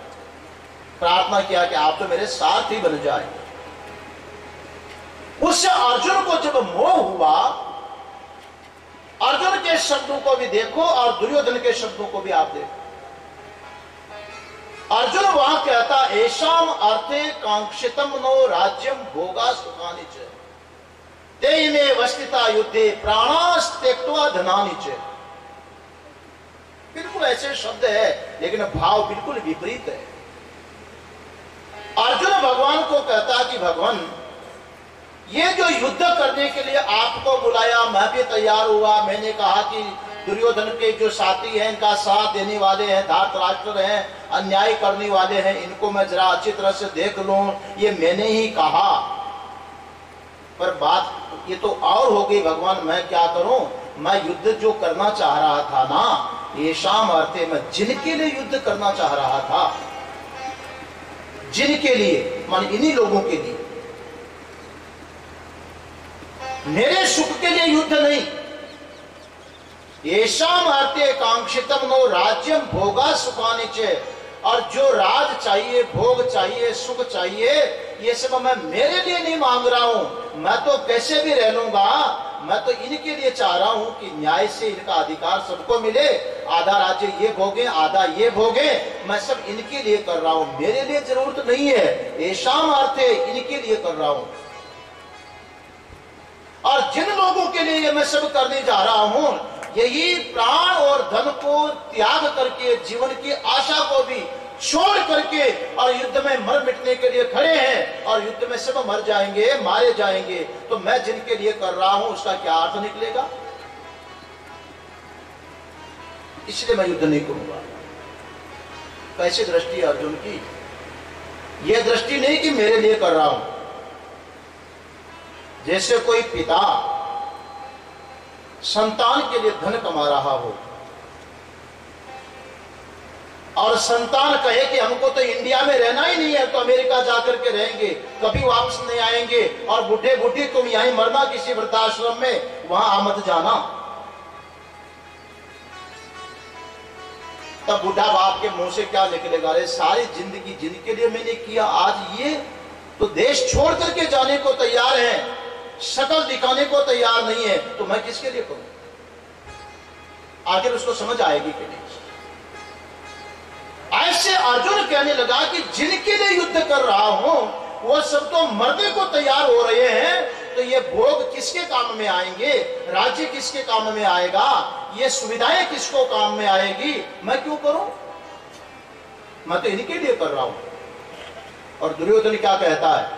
प्रार्थना किया कि आप तो मेरे सारथी बन जाए। उससे अर्जुन को जब मोह हुआ, अर्जुन के शब्दों को भी देखो और दुर्योधन के शब्दों को भी आप देखो। अर्जुन वहां कहता ऐशाम अर्थे कांक्षितम नो राज्यम भोगा सुखानि च ते में वस्तिता युद्धे प्राणास त्यक्त्वा धनानि च। बिल्कुल ऐसे शब्द है, लेकिन भाव बिल्कुल विपरीत है। अर्जुन भगवान को कहता कि भगवान ये जो युद्ध करने के लिए आपको बुलाया, मैं भी तैयार हुआ। मैंने कहा कि दुर्योधन के जो साथी हैं, इनका साथ देने वाले हैं, धृतराष्ट्र हैं, अन्याय करने वाले हैं, इनको मैं जरा अच्छी तरह से देख लूं, ये मैंने ही कहा। पर बात ये तो और हो गई भगवान, मैं क्या करूं? मैं युद्ध जो करना चाह रहा था ना, ये शाम अर्थे में जिनके लिए युद्ध करना चाह रहा था, जिनके लिए मान इन्हीं लोगों के लिए, मेरे सुख के लिए युद्ध नहीं। येषाम अर्थे कांक्षितम नो राज्यम भोगा सुखानि च। और जो राज चाहिए, भोग चाहिए, सुख चाहिए, ये सब मैं मेरे लिए नहीं मांग रहा हूं। मैं तो कैसे भी रह लूंगा, मैं तो इनके लिए चाह रहा हूं कि न्याय से इनका अधिकार सबको मिले, आधा राज्य ये भोगे, आधा ये भोगे, मैं सब इनके लिए कर रहा हूं, मेरे लिए जरूरत नहीं है। येषाम अर्थे इनके लिए कर रहा हूं। और जिन लोगों के लिए ये मैं सब करने जा रहा हूं, यही प्राण और धन को त्याग करके, जीवन की आशा को भी छोड़ करके और युद्ध में मर मिटने के लिए खड़े हैं, और युद्ध में सब मर जाएंगे, मारे जाएंगे। तो मैं जिनके लिए कर रहा हूं उसका क्या अर्थ निकलेगा? इसलिए मैं युद्ध नहीं करूंगा। कैसी दृष्टि है अर्जुन की? यह दृष्टि नहीं कि मेरे लिए कर रहा हूं। जैसे कोई पिता संतान के लिए धन कमा रहा हो, और संतान कहे कि हमको तो इंडिया में रहना ही नहीं है, तो अमेरिका जाकर के रहेंगे, कभी वापस नहीं आएंगे, और बुढ़े बुढ़ी तुम यहीं मरना किसी वृद्धाश्रम में, वहां मत जाना। तब बुढ़ा बाप के मुंह से क्या निकलेगा? अरे सारी जिंदगी जिनके लिए मैंने किया, आज ये तो देश छोड़ करके जाने को तैयार है, शक्ल दिखाने को तैयार नहीं है, तो मैं किसके लिए करूं? आखिर उसको समझ आएगी कि नहीं? ऐसे अर्जुन कहने लगा कि जिनके लिए युद्ध कर रहा हूं वो सब तो मरने को तैयार हो रहे हैं, तो ये भोग किसके काम में आएंगे? राज्य किसके काम में आएगा? ये सुविधाएं किसको काम में आएगी? मैं क्यों करूं? मैं तो इनके लिए कर रहा हूं। और दुर्योधन क्या कहता है?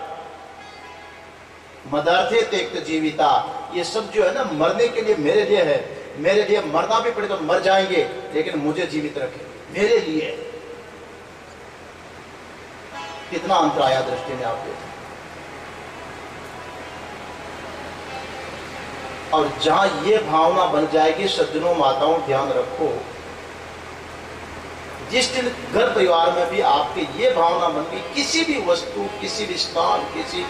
मदर्थे त्यक्त जीविता। ये सब जो है ना, मरने के लिए मेरे लिए है, मेरे लिए मरना भी पड़े तो मर जाएंगे, लेकिन मुझे जीवित रखे, मेरे लिए। कितना अंतर आया दृष्टि में आप देखो। और जहां ये भावना बन जाएगी, सज्जनों माताओं ध्यान रखो, जिस दिन घर परिवार में भी आपके ये भावना बन गई किसी भी वस्तु, किसी भी स्थान, किसी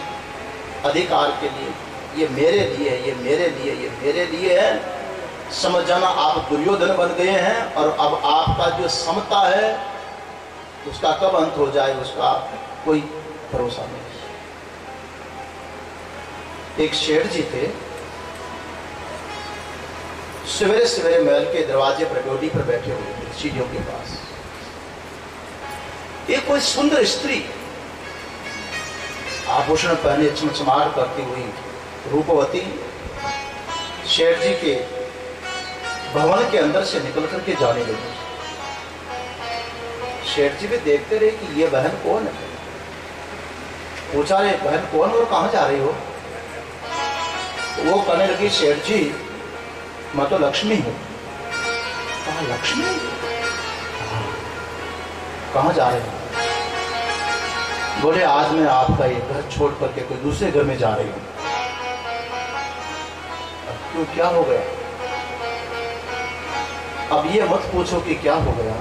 अधिकार के लिए, ये मेरे लिए है, ये मेरे लिए, ये मेरे लिए है, समझ जाना आप दुर्योधन बन गए हैं। और अब आपका जो समता है उसका कब अंत हो जाए उसका कोई भरोसा नहीं। एक शेठ जी थे, सवेरे सवेरे महल के दरवाजे पर डोली पर बैठे हुए थे, सीढ़ियों के पास। एक कोई सुंदर स्त्री आभूषण पहने चमचमार करती हुई रूपवती शेठ जी के भवन के अंदर से निकल करके जाने लगी। शेठ जी भी देखते रहे कि ये बहन कौन है। पूछा, रे बहन कौन और कहां जा रही हो? तो वो कहने लगी, शेठ जी मैं तो लक्ष्मी हूं। कहा, लक्ष्मी? कहां जा रहे हो? बोले, आज मैं आपका ये घर छोड़ करके कोई दूसरे घर में जा रही हूं। क्यों, क्या हो गया? अब ये मत पूछो कि क्या हो गया,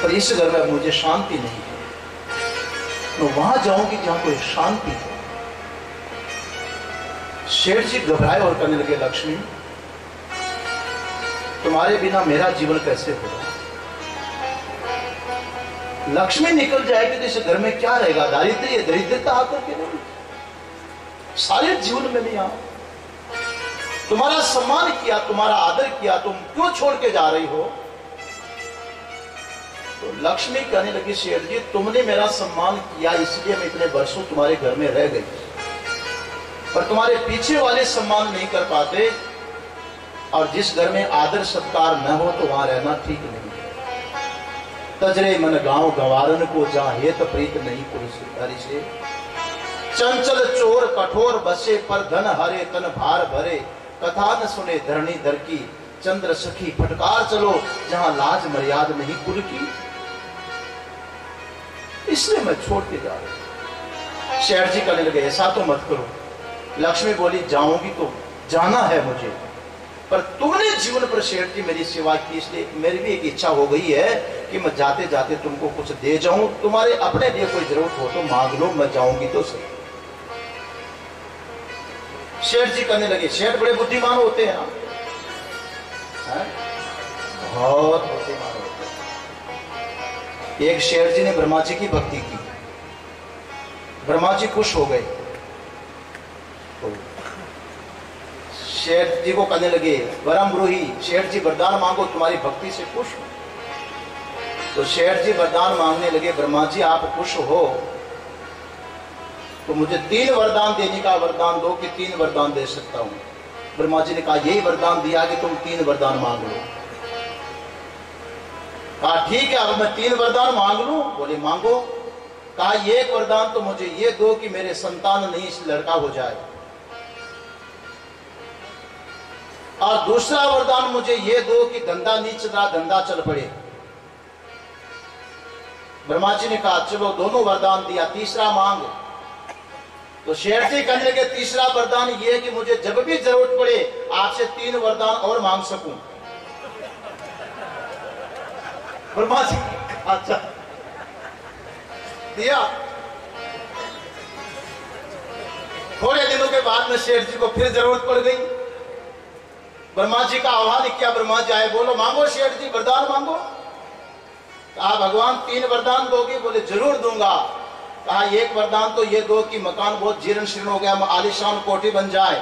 पर इस घर में मुझे शांति नहीं है, मैं वहां जाऊंगी जहां कोई शांति है। शेठ जी घबराए और कहने लगे, लक्ष्मी तुम्हारे बिना मेरा जीवन कैसे होगा? लक्ष्मी निकल जाएगी तो इस घर में क्या रहेगा? दारिद्र्य, दरिद्रता आकर के नहीं, सारे जीवन में नहीं आ। तुम्हारा सम्मान किया, तुम्हारा आदर किया, तुम क्यों छोड़ के जा रही हो? तो लक्ष्मी कहने लगी, शेठ जी तुमने मेरा सम्मान किया इसलिए मैं इतने वर्षों तुम्हारे घर में रह गई, पर तुम्हारे पीछे वाले सम्मान नहीं कर पाते, और जिस घर में आदर सत्कार न हो तो वहां रहना ठीक नहीं। तजरे मन गांव गंवारन को जहां हेत प्रीत नहीं पुरुष से, चंचल चोर कठोर बसे पर धन हरे तन भार भरे, कथा न सुने धरणी धर की, चंद्र सखी फटकार चलो जहां लाज मर्याद नहीं कुल की, इसलिए मैं छोड़ के जा रही। शेठ जी कहने लगे, ऐसा तो मत करो। लक्ष्मी बोली, जाऊंगी तो जाना है मुझे, पर तुमने जीवन पर शेठ जी मेरी सेवा की, इसलिए मेरी भी एक इच्छा हो गई है कि मैं जाते जाते तुमको कुछ दे जाऊं, तुम्हारे अपने लिए कोई जरूरत हो तो मांग लो, मैं जाऊंगी तो सही। शेठ जी कहने लगे, शेठ बड़े बुद्धिमान होते हैं, बहुत बुद्धिमान होते हैं। एक शेठ जी ने ब्रह्मा जी की भक्ति की, ब्रह्मा जी खुश हो गए, तो शेठ जी को कहने लगे, वरम ब्रूही, शेठ जी वरदान मांगो, तुम्हारी भक्ति से खुश हो। तो शेठ जी वरदान मांगने लगे, ब्रह्मा जी आप खुश हो तो मुझे 3 वरदान देने का वरदान दो कि 3 वरदान दे सकता हूं। ब्रह्मा जी ने कहा, यही वरदान दिया कि तुम 3 वरदान मांग लो। कहा, ठीक है अब मैं 3 वरदान मांग लूं? बोले, मांगो। कहा, एक वरदान तो मुझे ये दो कि मेरे संतान नहीं इस लड़का हो जाए, और दूसरा वरदान मुझे ये दो कि धंधा नहीं चल रहा, धंधा चल पड़े। ब्रह्मा जी ने कहा, चलो दोनों वरदान दिया, तीसरा मांग। तो शेठ जी कहने लगे, तीसरा वरदान ये कि मुझे जब भी जरूरत पड़े आपसे 3 वरदान और मांग सकूं। ब्रह्मा जी, अच्छा दिया। थोड़े दिनों के बाद में शेठ जी को फिर जरूरत पड़ गई, ब्रह्मा जी का आह्वान किया, ब्रह्मा जी आए, बोलो मांगो शेठ जी, वरदान मांगो। कहा, भगवान 3 वरदान दोगे? बोले, जरूर दूंगा। कहा, एक वरदान तो ये दो कि मकान बहुत जीर्ण शीर्ण हो गया, आलीशान कोठी बन जाए,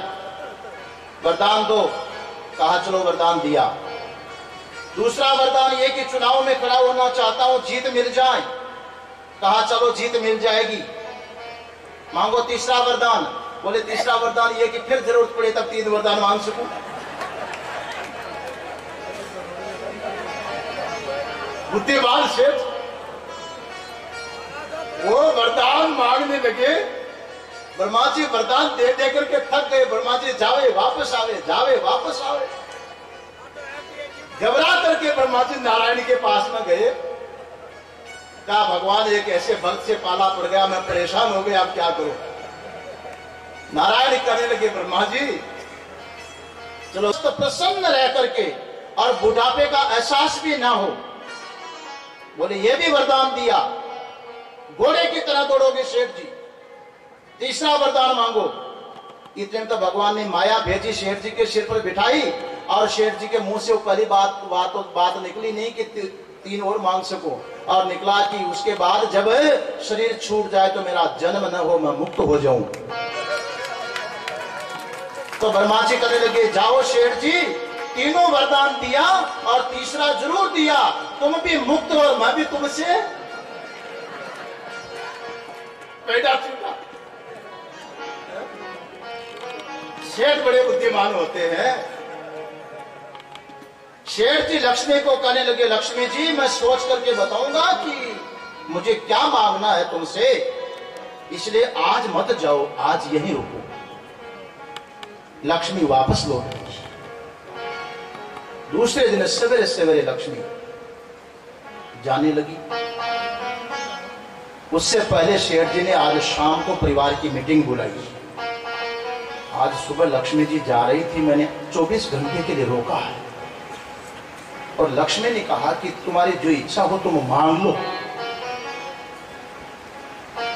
वरदान दो। कहा, चलो वरदान दिया। दूसरा वरदान ये कि चुनाव में खड़ा होना चाहता हूं, जीत मिल जाए। कहा, चलो जीत मिल जाएगी, मांगो तीसरा वरदान। बोले, तीसरा वरदान ये कि फिर जरूरत पड़े तब 3 वरदान मांग सकूं। बुद्धिमान शेठ वो वरदान मांगने लगे, ब्रह्मा जी वरदान दे दे करके थक गए। ब्रह्मा जी जावे वापस आवे, जावे वापस आवे। घबरा करके ब्रह्मा जी नारायण के पास में गए। कहा, भगवान एक ऐसे भक्त से पाला पड़ गया, मैं परेशान हो गया, अब क्या करूं? नारायण कहने लगे, ब्रह्मा जी चलो तो प्रसन्न रह करके और बुढ़ापे का एहसास भी ना हो। बोले ये भी वरदान दिया, घोड़े की तरह दौड़ोगे सेठ जी। तीसरा वरदान मांगो। इतने में तो भगवान ने माया भेजी, सेठ जी के सिर पर बिठाई और सेठ जी के मुंह से वो पहली बात निकली नहीं कि 3 और मांग सको, और निकला कि उसके बाद जब शरीर छूट जाए तो मेरा जन्म न हो, मैं मुक्त हो जाऊं। तो ब्रह्मा जी कहने लगे जाओ सेठ जी, तीनों वरदान दिया और तीसरा जरूर दिया, तुम भी मुक्त और मैं भी तुमसे पैदा चुका। सेठ बड़े बुद्धिमान होते हैं। शेठ जी लक्ष्मी को कहने लगे लक्ष्मी जी मैं सोच करके बताऊंगा कि मुझे क्या मांगना है तुमसे, इसलिए आज मत जाओ, आज यहीं रुको। लक्ष्मी वापस लौट गई। दूसरे दिन सवेरे सवेरे लक्ष्मी जाने लगी। उससे पहले शेठ जी ने आज शाम को परिवार की मीटिंग बुलाई। आज सुबह लक्ष्मी जी जा रही थी, मैंने 24 घंटे के लिए रोका है और लक्ष्मी ने कहा कि तुम्हारी जो इच्छा हो तुम मांग लो।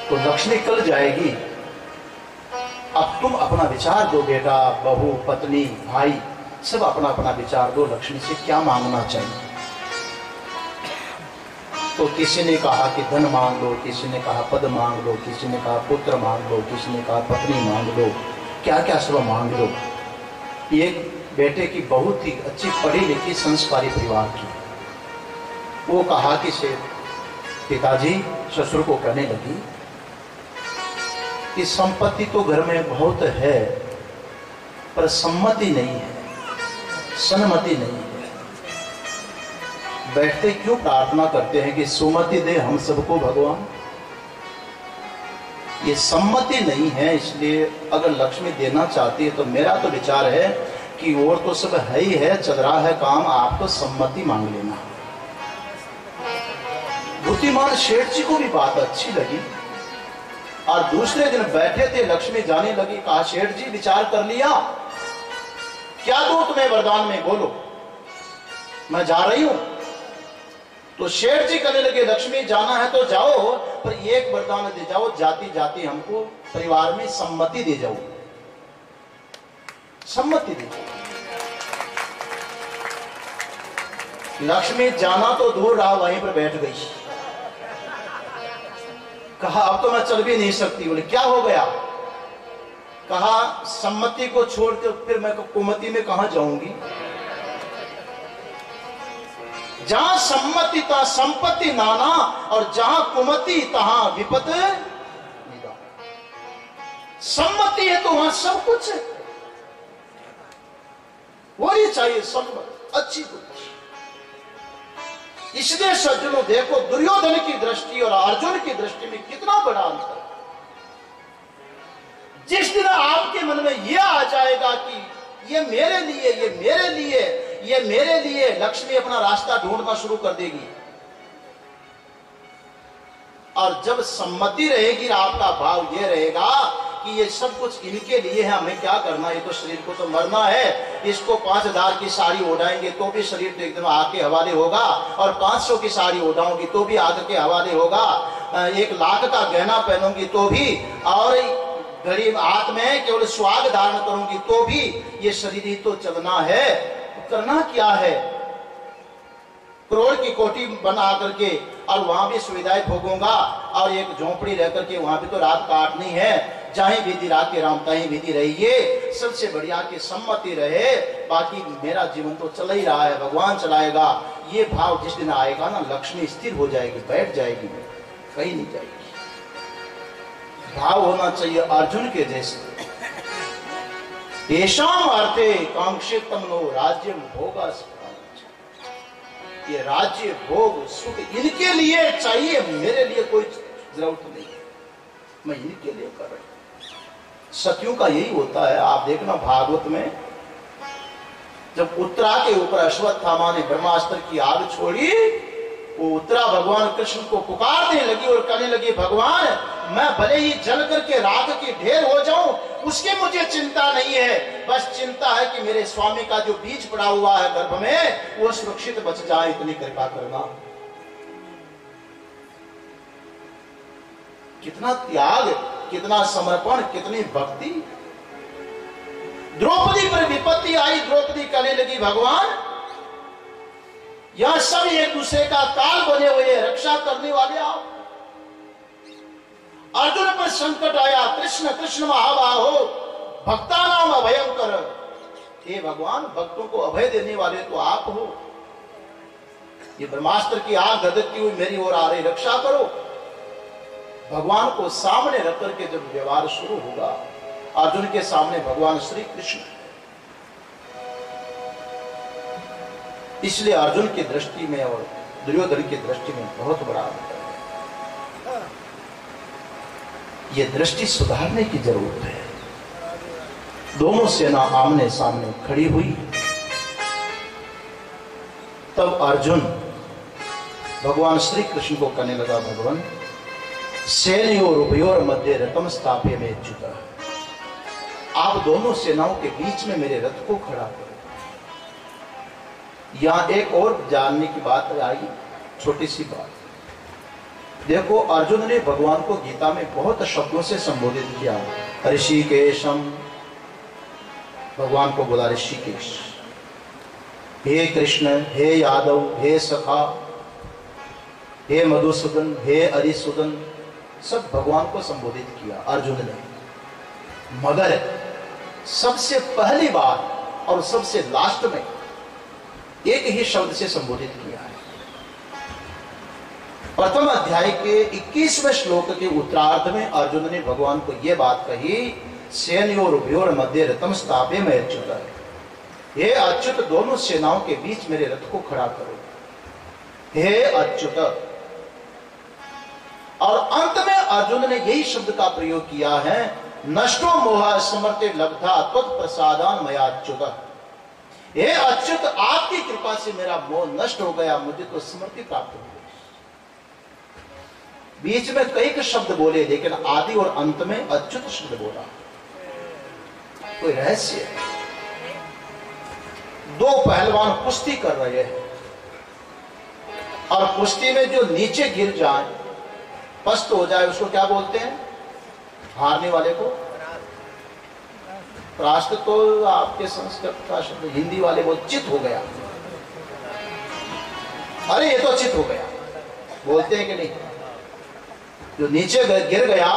तो लक्ष्मी कल जाएगी, अब तुम अपना विचार दो बेटा, बहू, पत्नी, भाई सब अपना अपना विचार दो, लक्ष्मी से क्या मांगना चाहिए। तो किसी ने कहा कि धन मांग लो, किसी ने कहा पद मांग लो, किसी ने कहा पुत्र मांग लो, किसी ने कहा पत्नी मांग लो, क्या क्या सब मांग लो। एक बेटे की बहुत ही अच्छी पढ़ी लिखी संस्कारी परिवार की, वो कहा कि से पिताजी ससुर को कहने लगी कि संपत्ति तो घर में बहुत है पर सम्मति नहीं है, सन्मति नहीं है। बैठते क्यों प्रार्थना करते हैं कि सुमति दे हम सबको भगवान। ये सम्मति नहीं है, इसलिए अगर लक्ष्मी देना चाहती है तो मेरा तो विचार है कि और तो सब है ही है, चल रहा है काम, आपको सम्मति मांग लेना। बुद्धिमान शेठ जी को भी बात अच्छी लगी और दूसरे दिन बैठे थे, लक्ष्मी जाने लगी। कहा शेठ जी विचार कर लिया, क्या दो तुम्हें वरदान में, बोलो मैं जा रही हूं। तो शेठ जी कहने लगे लक्ष्मी जाना है तो जाओ, पर एक वरदान दे जाओ, जाती जाती हमको परिवार में सम्मति दे जाओ, सम्मति दे जाओ। लक्ष्मी जाना तो दूर रहा, वहीं पर बैठ गई। कहा अब तो मैं चल भी नहीं सकती। बोले क्या हो गया। कहा सम्मति को छोड़कर फिर मैं कुमति में कहां जाऊंगी। जहां सम्मति ता संपत्ति नाना और जहां कुमति तहां विपत निदान। सम्मति है तो वहां सब कुछ है, वही चाहिए सम्मति, अच्छी बुद्धि। इसलिए सज्जनों देखो दुर्योधन की दृष्टि और अर्जुन की दृष्टि में कितना बड़ा अंतर। जिस दिन आपके मन में यह आ जाएगा कि ये मेरे लिए, ये मेरे लिए, ये मेरे लिए, लक्ष्मी अपना रास्ता ढूंढना शुरू कर देगी। और जब सम्मति रहेगी, आपका भाव ये रहेगा कि ये सब कुछ इनके लिए है, हमें क्या करना, ये तो शरीर को तो मरना है। इसको 5000 की साड़ी ओढ़ाएंगे तो भी शरीर तो एकदम आग के हवाले होगा, और 500 की साड़ी ओढ़ाऊंगी तो भी आग के हवाले होगा, 1 लाख का गहना पहनूंगी तो भी, और गरीब हाथ में केवल स्वाग धारण करूंगी तो भी ये शरीर ही तो चलना है। करना क्या है, करोड़ की कोठी बना करके और वहां भी सुविधाएं भोगूंगा, और एक झोंपड़ी रह करके वहां भी तो रात काटनी है। जहां विधि राखे राम तहीं विधि रहिए, सबसे बढ़िया की सम्मति रहे, बाकी मेरा जीवन तो चल ही रहा है, भगवान चलाएगा। ये भाव जिस दिन आएगा ना, लक्ष्मी स्थिर हो जाएगी, बैठ जाएगी, कहीं नहीं जाएगी। भाव होना चाहिए अर्जुन के जैसे। येषाम् अर्थे कांक्षितम् नो राज्यम भोगा। ये राज्य भोग सुख इनके लिए चाहिए, मेरे लिए कोई जरूरत नहीं है, मैं इनके लिए कर रही हूं। सत्यों का यही होता है। आप देखना भागवत में जब उत्तरा के ऊपर अश्वत्थामा ने ब्रह्मास्त्र की आग छोड़ी, वो उत्तरा भगवान कृष्ण को पुकारने लगी और कहने लगी भगवान मैं भले ही जल करके राख की ढेर हो जाऊं, उसकी मुझे चिंता नहीं है, बस चिंता है कि मेरे स्वामी का जो बीज पड़ा हुआ है गर्भ में वो सुरक्षित बच जाए, इतनी कृपा करना। कितना त्याग, कितना समर्पण, कितनी भक्ति। द्रौपदी पर विपत्ति आई, द्रौपदी कहने लगी भगवान यहां सब एक दूसरे का काल बने हुए, रक्षा करने वाले आप। अर्जुन पर संकट आया, कृष्ण कृष्ण महाबाहो भक्तानाम अभयंकर। हे भगवान, भक्तों को अभय देने वाले तो आप हो। ये ब्रह्मास्त्र की आग धधकती हुई मेरी ओर आ रही, रक्षा करो। भगवान को सामने रख करके जब व्यवहार शुरू होगा, अर्जुन के सामने भगवान श्री कृष्ण, इसलिए अर्जुन की दृष्टि में और दुर्योधन की दृष्टि में बहुत बड़ा अंतर है। ये दृष्टि सुधारने की जरूरत है। दोनों सेना आमने सामने खड़ी हुई, तब अर्जुन भगवान श्री कृष्ण को कहने लगा, भगवान सेनयोर उभयोर मध्य रथम स्थाप्य में च्युता, आप दोनों सेनाओं के बीच में मेरे रथ को खड़ा करो। यहां एक और जानने की बात आई, छोटी सी बात। देखो, अर्जुन ने भगवान को गीता में बहुत शब्दों से संबोधित किया। ऋषिकेशम, भगवान को बोला ऋषिकेश। हे कृष्ण, हे यादव, हे सखा, हे मधुसूदन, हे अरिसूदन, सब भगवान को संबोधित किया अर्जुन ने। मगर सबसे पहली बार और सबसे लास्ट में एक ही शब्द से संबोधित किया है। प्रथम अध्याय के 21वें श्लोक के उत्तरार्ध में अर्जुन ने भगवान को यह बात कही, सेनयोर उभयोर मध्य रथम स्थाप्य में अच्युत, हे अच्युत, दोनों सेनाओं के बीच मेरे रथ को खड़ा करो। हे अच्युत। और अंत में अर्जुन ने यही शब्द का प्रयोग किया है, नष्टो मोह समर्थे लब्धा त्वत्प्रसादान मया अच्युत। हे अच्युत, आपकी कृपा से मेरा मोह नष्ट हो गया, मुझे तो स्मृति प्राप्त हो गई। बीच में कई शब्द बोले, लेकिन आदि और अंत में अच्युत शब्द बोला। कोई रहस्य। दो पहलवान कुश्ती कर रहे हैं और कुश्ती में जो नीचे गिर जाए, पस्त हो जाए, उसको क्या बोलते हैं? हारने वाले को परास्त। तो आपके संस्कृत का शब्द, हिंदी वाले वो चित हो गया। अरे ये तो चित हो गया, बोलते हैं कि नहीं? जो नीचे गिर गया,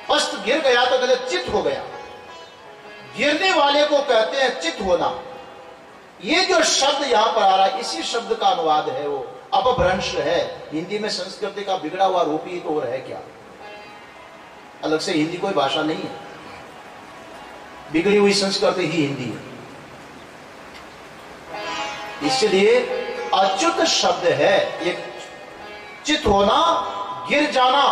पस्त गिर गया तो कहते चित हो गया। गिरने वाले को कहते हैं चित होना। ये जो शब्द यहां पर आ रहा है, इसी शब्द का अनुवाद है, वो अपभ्रंश है। हिंदी में संस्कृति का बिगड़ा हुआ रूप ही तो और है क्या? अलग से हिंदी कोई भाषा नहीं है, बिगड़ी हुई संस्कृति ही हिंदी है। इसलिए अच्युत शब्द है, एक चित होना, गिर जाना।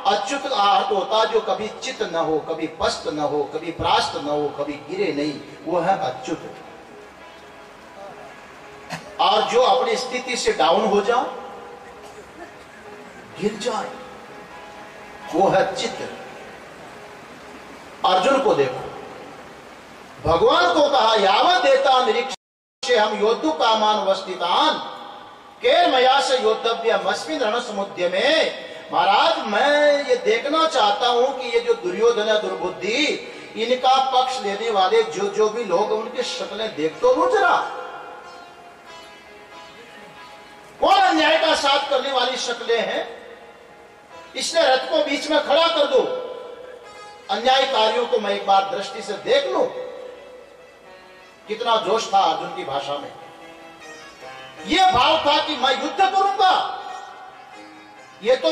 अच्युत का अर्थ होता जो कभी चित न हो, कभी पस्त न हो, कभी परास्त न हो, कभी गिरे नहीं, वो है अच्युत। और जो अपनी स्थिति से डाउन हो जाए, गिर जाए, वो है चित। अर्जुन को देखो, भगवान को कहा, यावत देता निरीक्षे हम योद्धु कामान वस्थितान केरमया से योद्धव्यम अस्मिन् रण समुद्य में। महाराज, मैं ये देखना चाहता हूं कि ये जो दुर्योधन है, दुर्बुद्धि, इनका पक्ष लेने वाले जो भी लोग, उनकी शक्लें देख तो लो जरा। कौन अन्याय का साथ करने वाली शक्लें हैं? इसलिए रथ को बीच में खड़ा कर दो, अन्यायकारियों को मैं एक बार दृष्टि से देख लूं। कितना जोश था अर्जुन की भाषा में। यह भाव था कि मैं युद्ध करूंगा, ये तो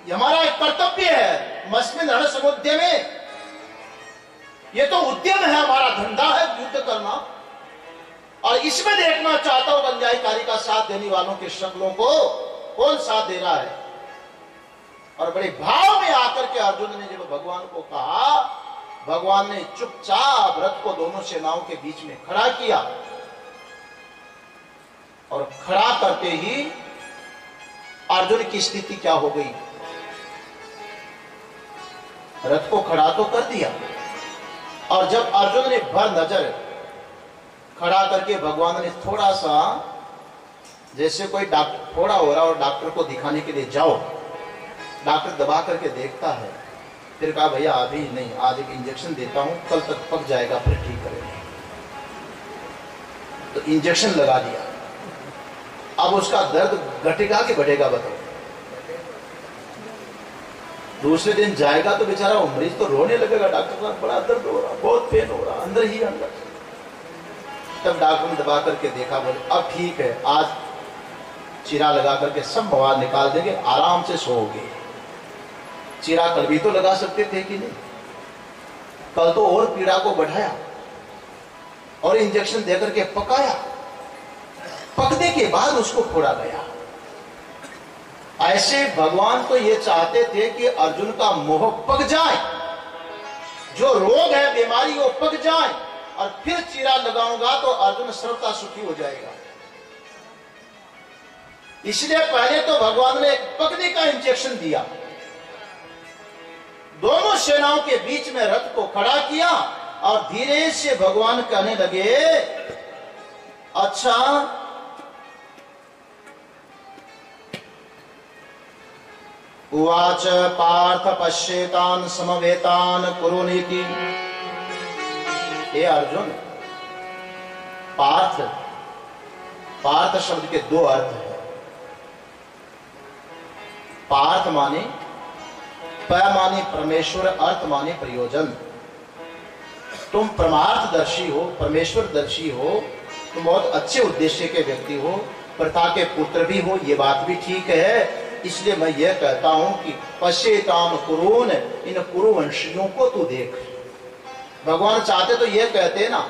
हमारा एक कर्तव्य है। अस्मिन् रण समुद्य में, ये तो उद्यम है, हमारा धंधा है युद्ध करना। और इसमें देखना चाहता हूं अन्यायकारी का साथ देने वालों के शक्लों को कौन साथ दे रहा है। और बड़े भाव में आकर के अर्जुन ने जब भगवान को कहा, भगवान ने चुपचाप रथ को दोनों सेनाओं के बीच में खड़ा किया। और खड़ा करते ही अर्जुन की स्थिति क्या हो गई? रथ को खड़ा तो कर दिया, और जब अर्जुन ने भर नजर खड़ा करके भगवान ने थोड़ा सा, जैसे कोई डॉक्टर थोड़ा हो रहा और डॉक्टर को दिखाने के लिए जाओ, डॉक्टर दबा करके देखता है, फिर कहा भैया अभी नहीं, आज एक इंजेक्शन देता हूं, कल तक पक जाएगा, फिर ठीक करेगा। तो इंजेक्शन लगा दिया, अब उसका दर्द घटेगा कि बढ़ेगा बताओ। दूसरे दिन जाएगा तो बेचारा मरीज तो रोने लगेगा, डॉक्टर साहब बड़ा दर्द हो रहा, बहुत पेन हो रहा, अंदर ही अंदर। तब डॉक्टर ने दबा करके देखा, बोले अब ठीक है, आज चीरा लगा करके सब मवाद निकाल देंगे, आराम से सोओगे। चीरा कल भी तो लगा सकते थे कि नहीं, कल तो और पीड़ा को बढ़ाया और इंजेक्शन देकर के पकाया, पकने के बाद उसको फोड़ा गया। ऐसे भगवान तो ये चाहते थे कि अर्जुन का मोह पक जाए, जो रोग है बीमारी वो पक जाए, और फिर चीरा लगाऊंगा तो अर्जुन सर्वथा सुखी हो जाएगा। इसलिए पहले तो भगवान ने पकने का इंजेक्शन दिया, दोनों सेनाओं के बीच में रथ को खड़ा किया, और धीरे से भगवान कहने लगे, अच्छा उवाच पार्थ पश्येतान समवेतान कुरुनीति। हे अर्जुन, पार्थ, पार्थ शब्द के दो अर्थ है। पार्थ माने प माने परमेश्वर, अर्थ माने प्रयोजन। तुम परमार्थदर्शी हो, परमेश्वरदर्शी हो, तुम बहुत अच्छे उद्देश्य के व्यक्ति हो, प्रथा के पुत्र भी हो, ये बात भी ठीक है। इसलिए मैं यह कहता हूं कि पश्येताम कुरून, इन कुरुवंशियों को तू देख। भगवान चाहते तो यह कहते ना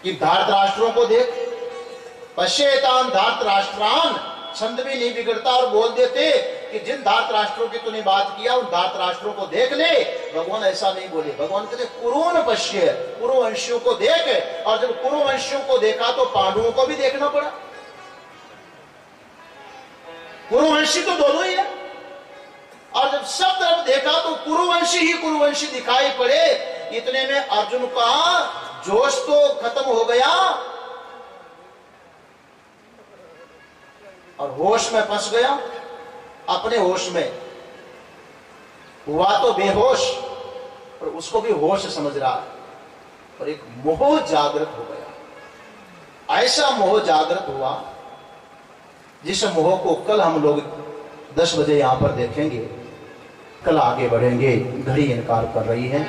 कि धार्तराष्ट्रों को देख, पश्येताम धार्तराष्ट्रान, छंद भी नहीं बिगड़ता, और बोल देते कि जिन धार्तराष्ट्रों की तूने बात किया उन धार्तराष्ट्रों को देख ले। भगवान ऐसा नहीं बोले, भगवान कहते कुरून पश्य, कुरुवंशियों को देख। और जब कुरुवंशियों को देखा तो पांडवों को भी देखना पड़ा। कुरुवंशी तो दोनों ही है, और जब सब तरफ देखा तो कुरुवंशी ही कुरुवंशी दिखाई पड़े। इतने में अर्जुन का जोश तो खत्म हो गया और होश में फंस गया। अपने होश में हुआ तो बेहोश, और उसको भी होश समझ रहा है, और एक मोह जागृत हो गया। ऐसा मोह जागृत हुआ जिस मोह को कल हम लोग 10 बजे यहां पर देखेंगे। कल आगे बढ़ेंगे, घड़ी इनकार कर रही है।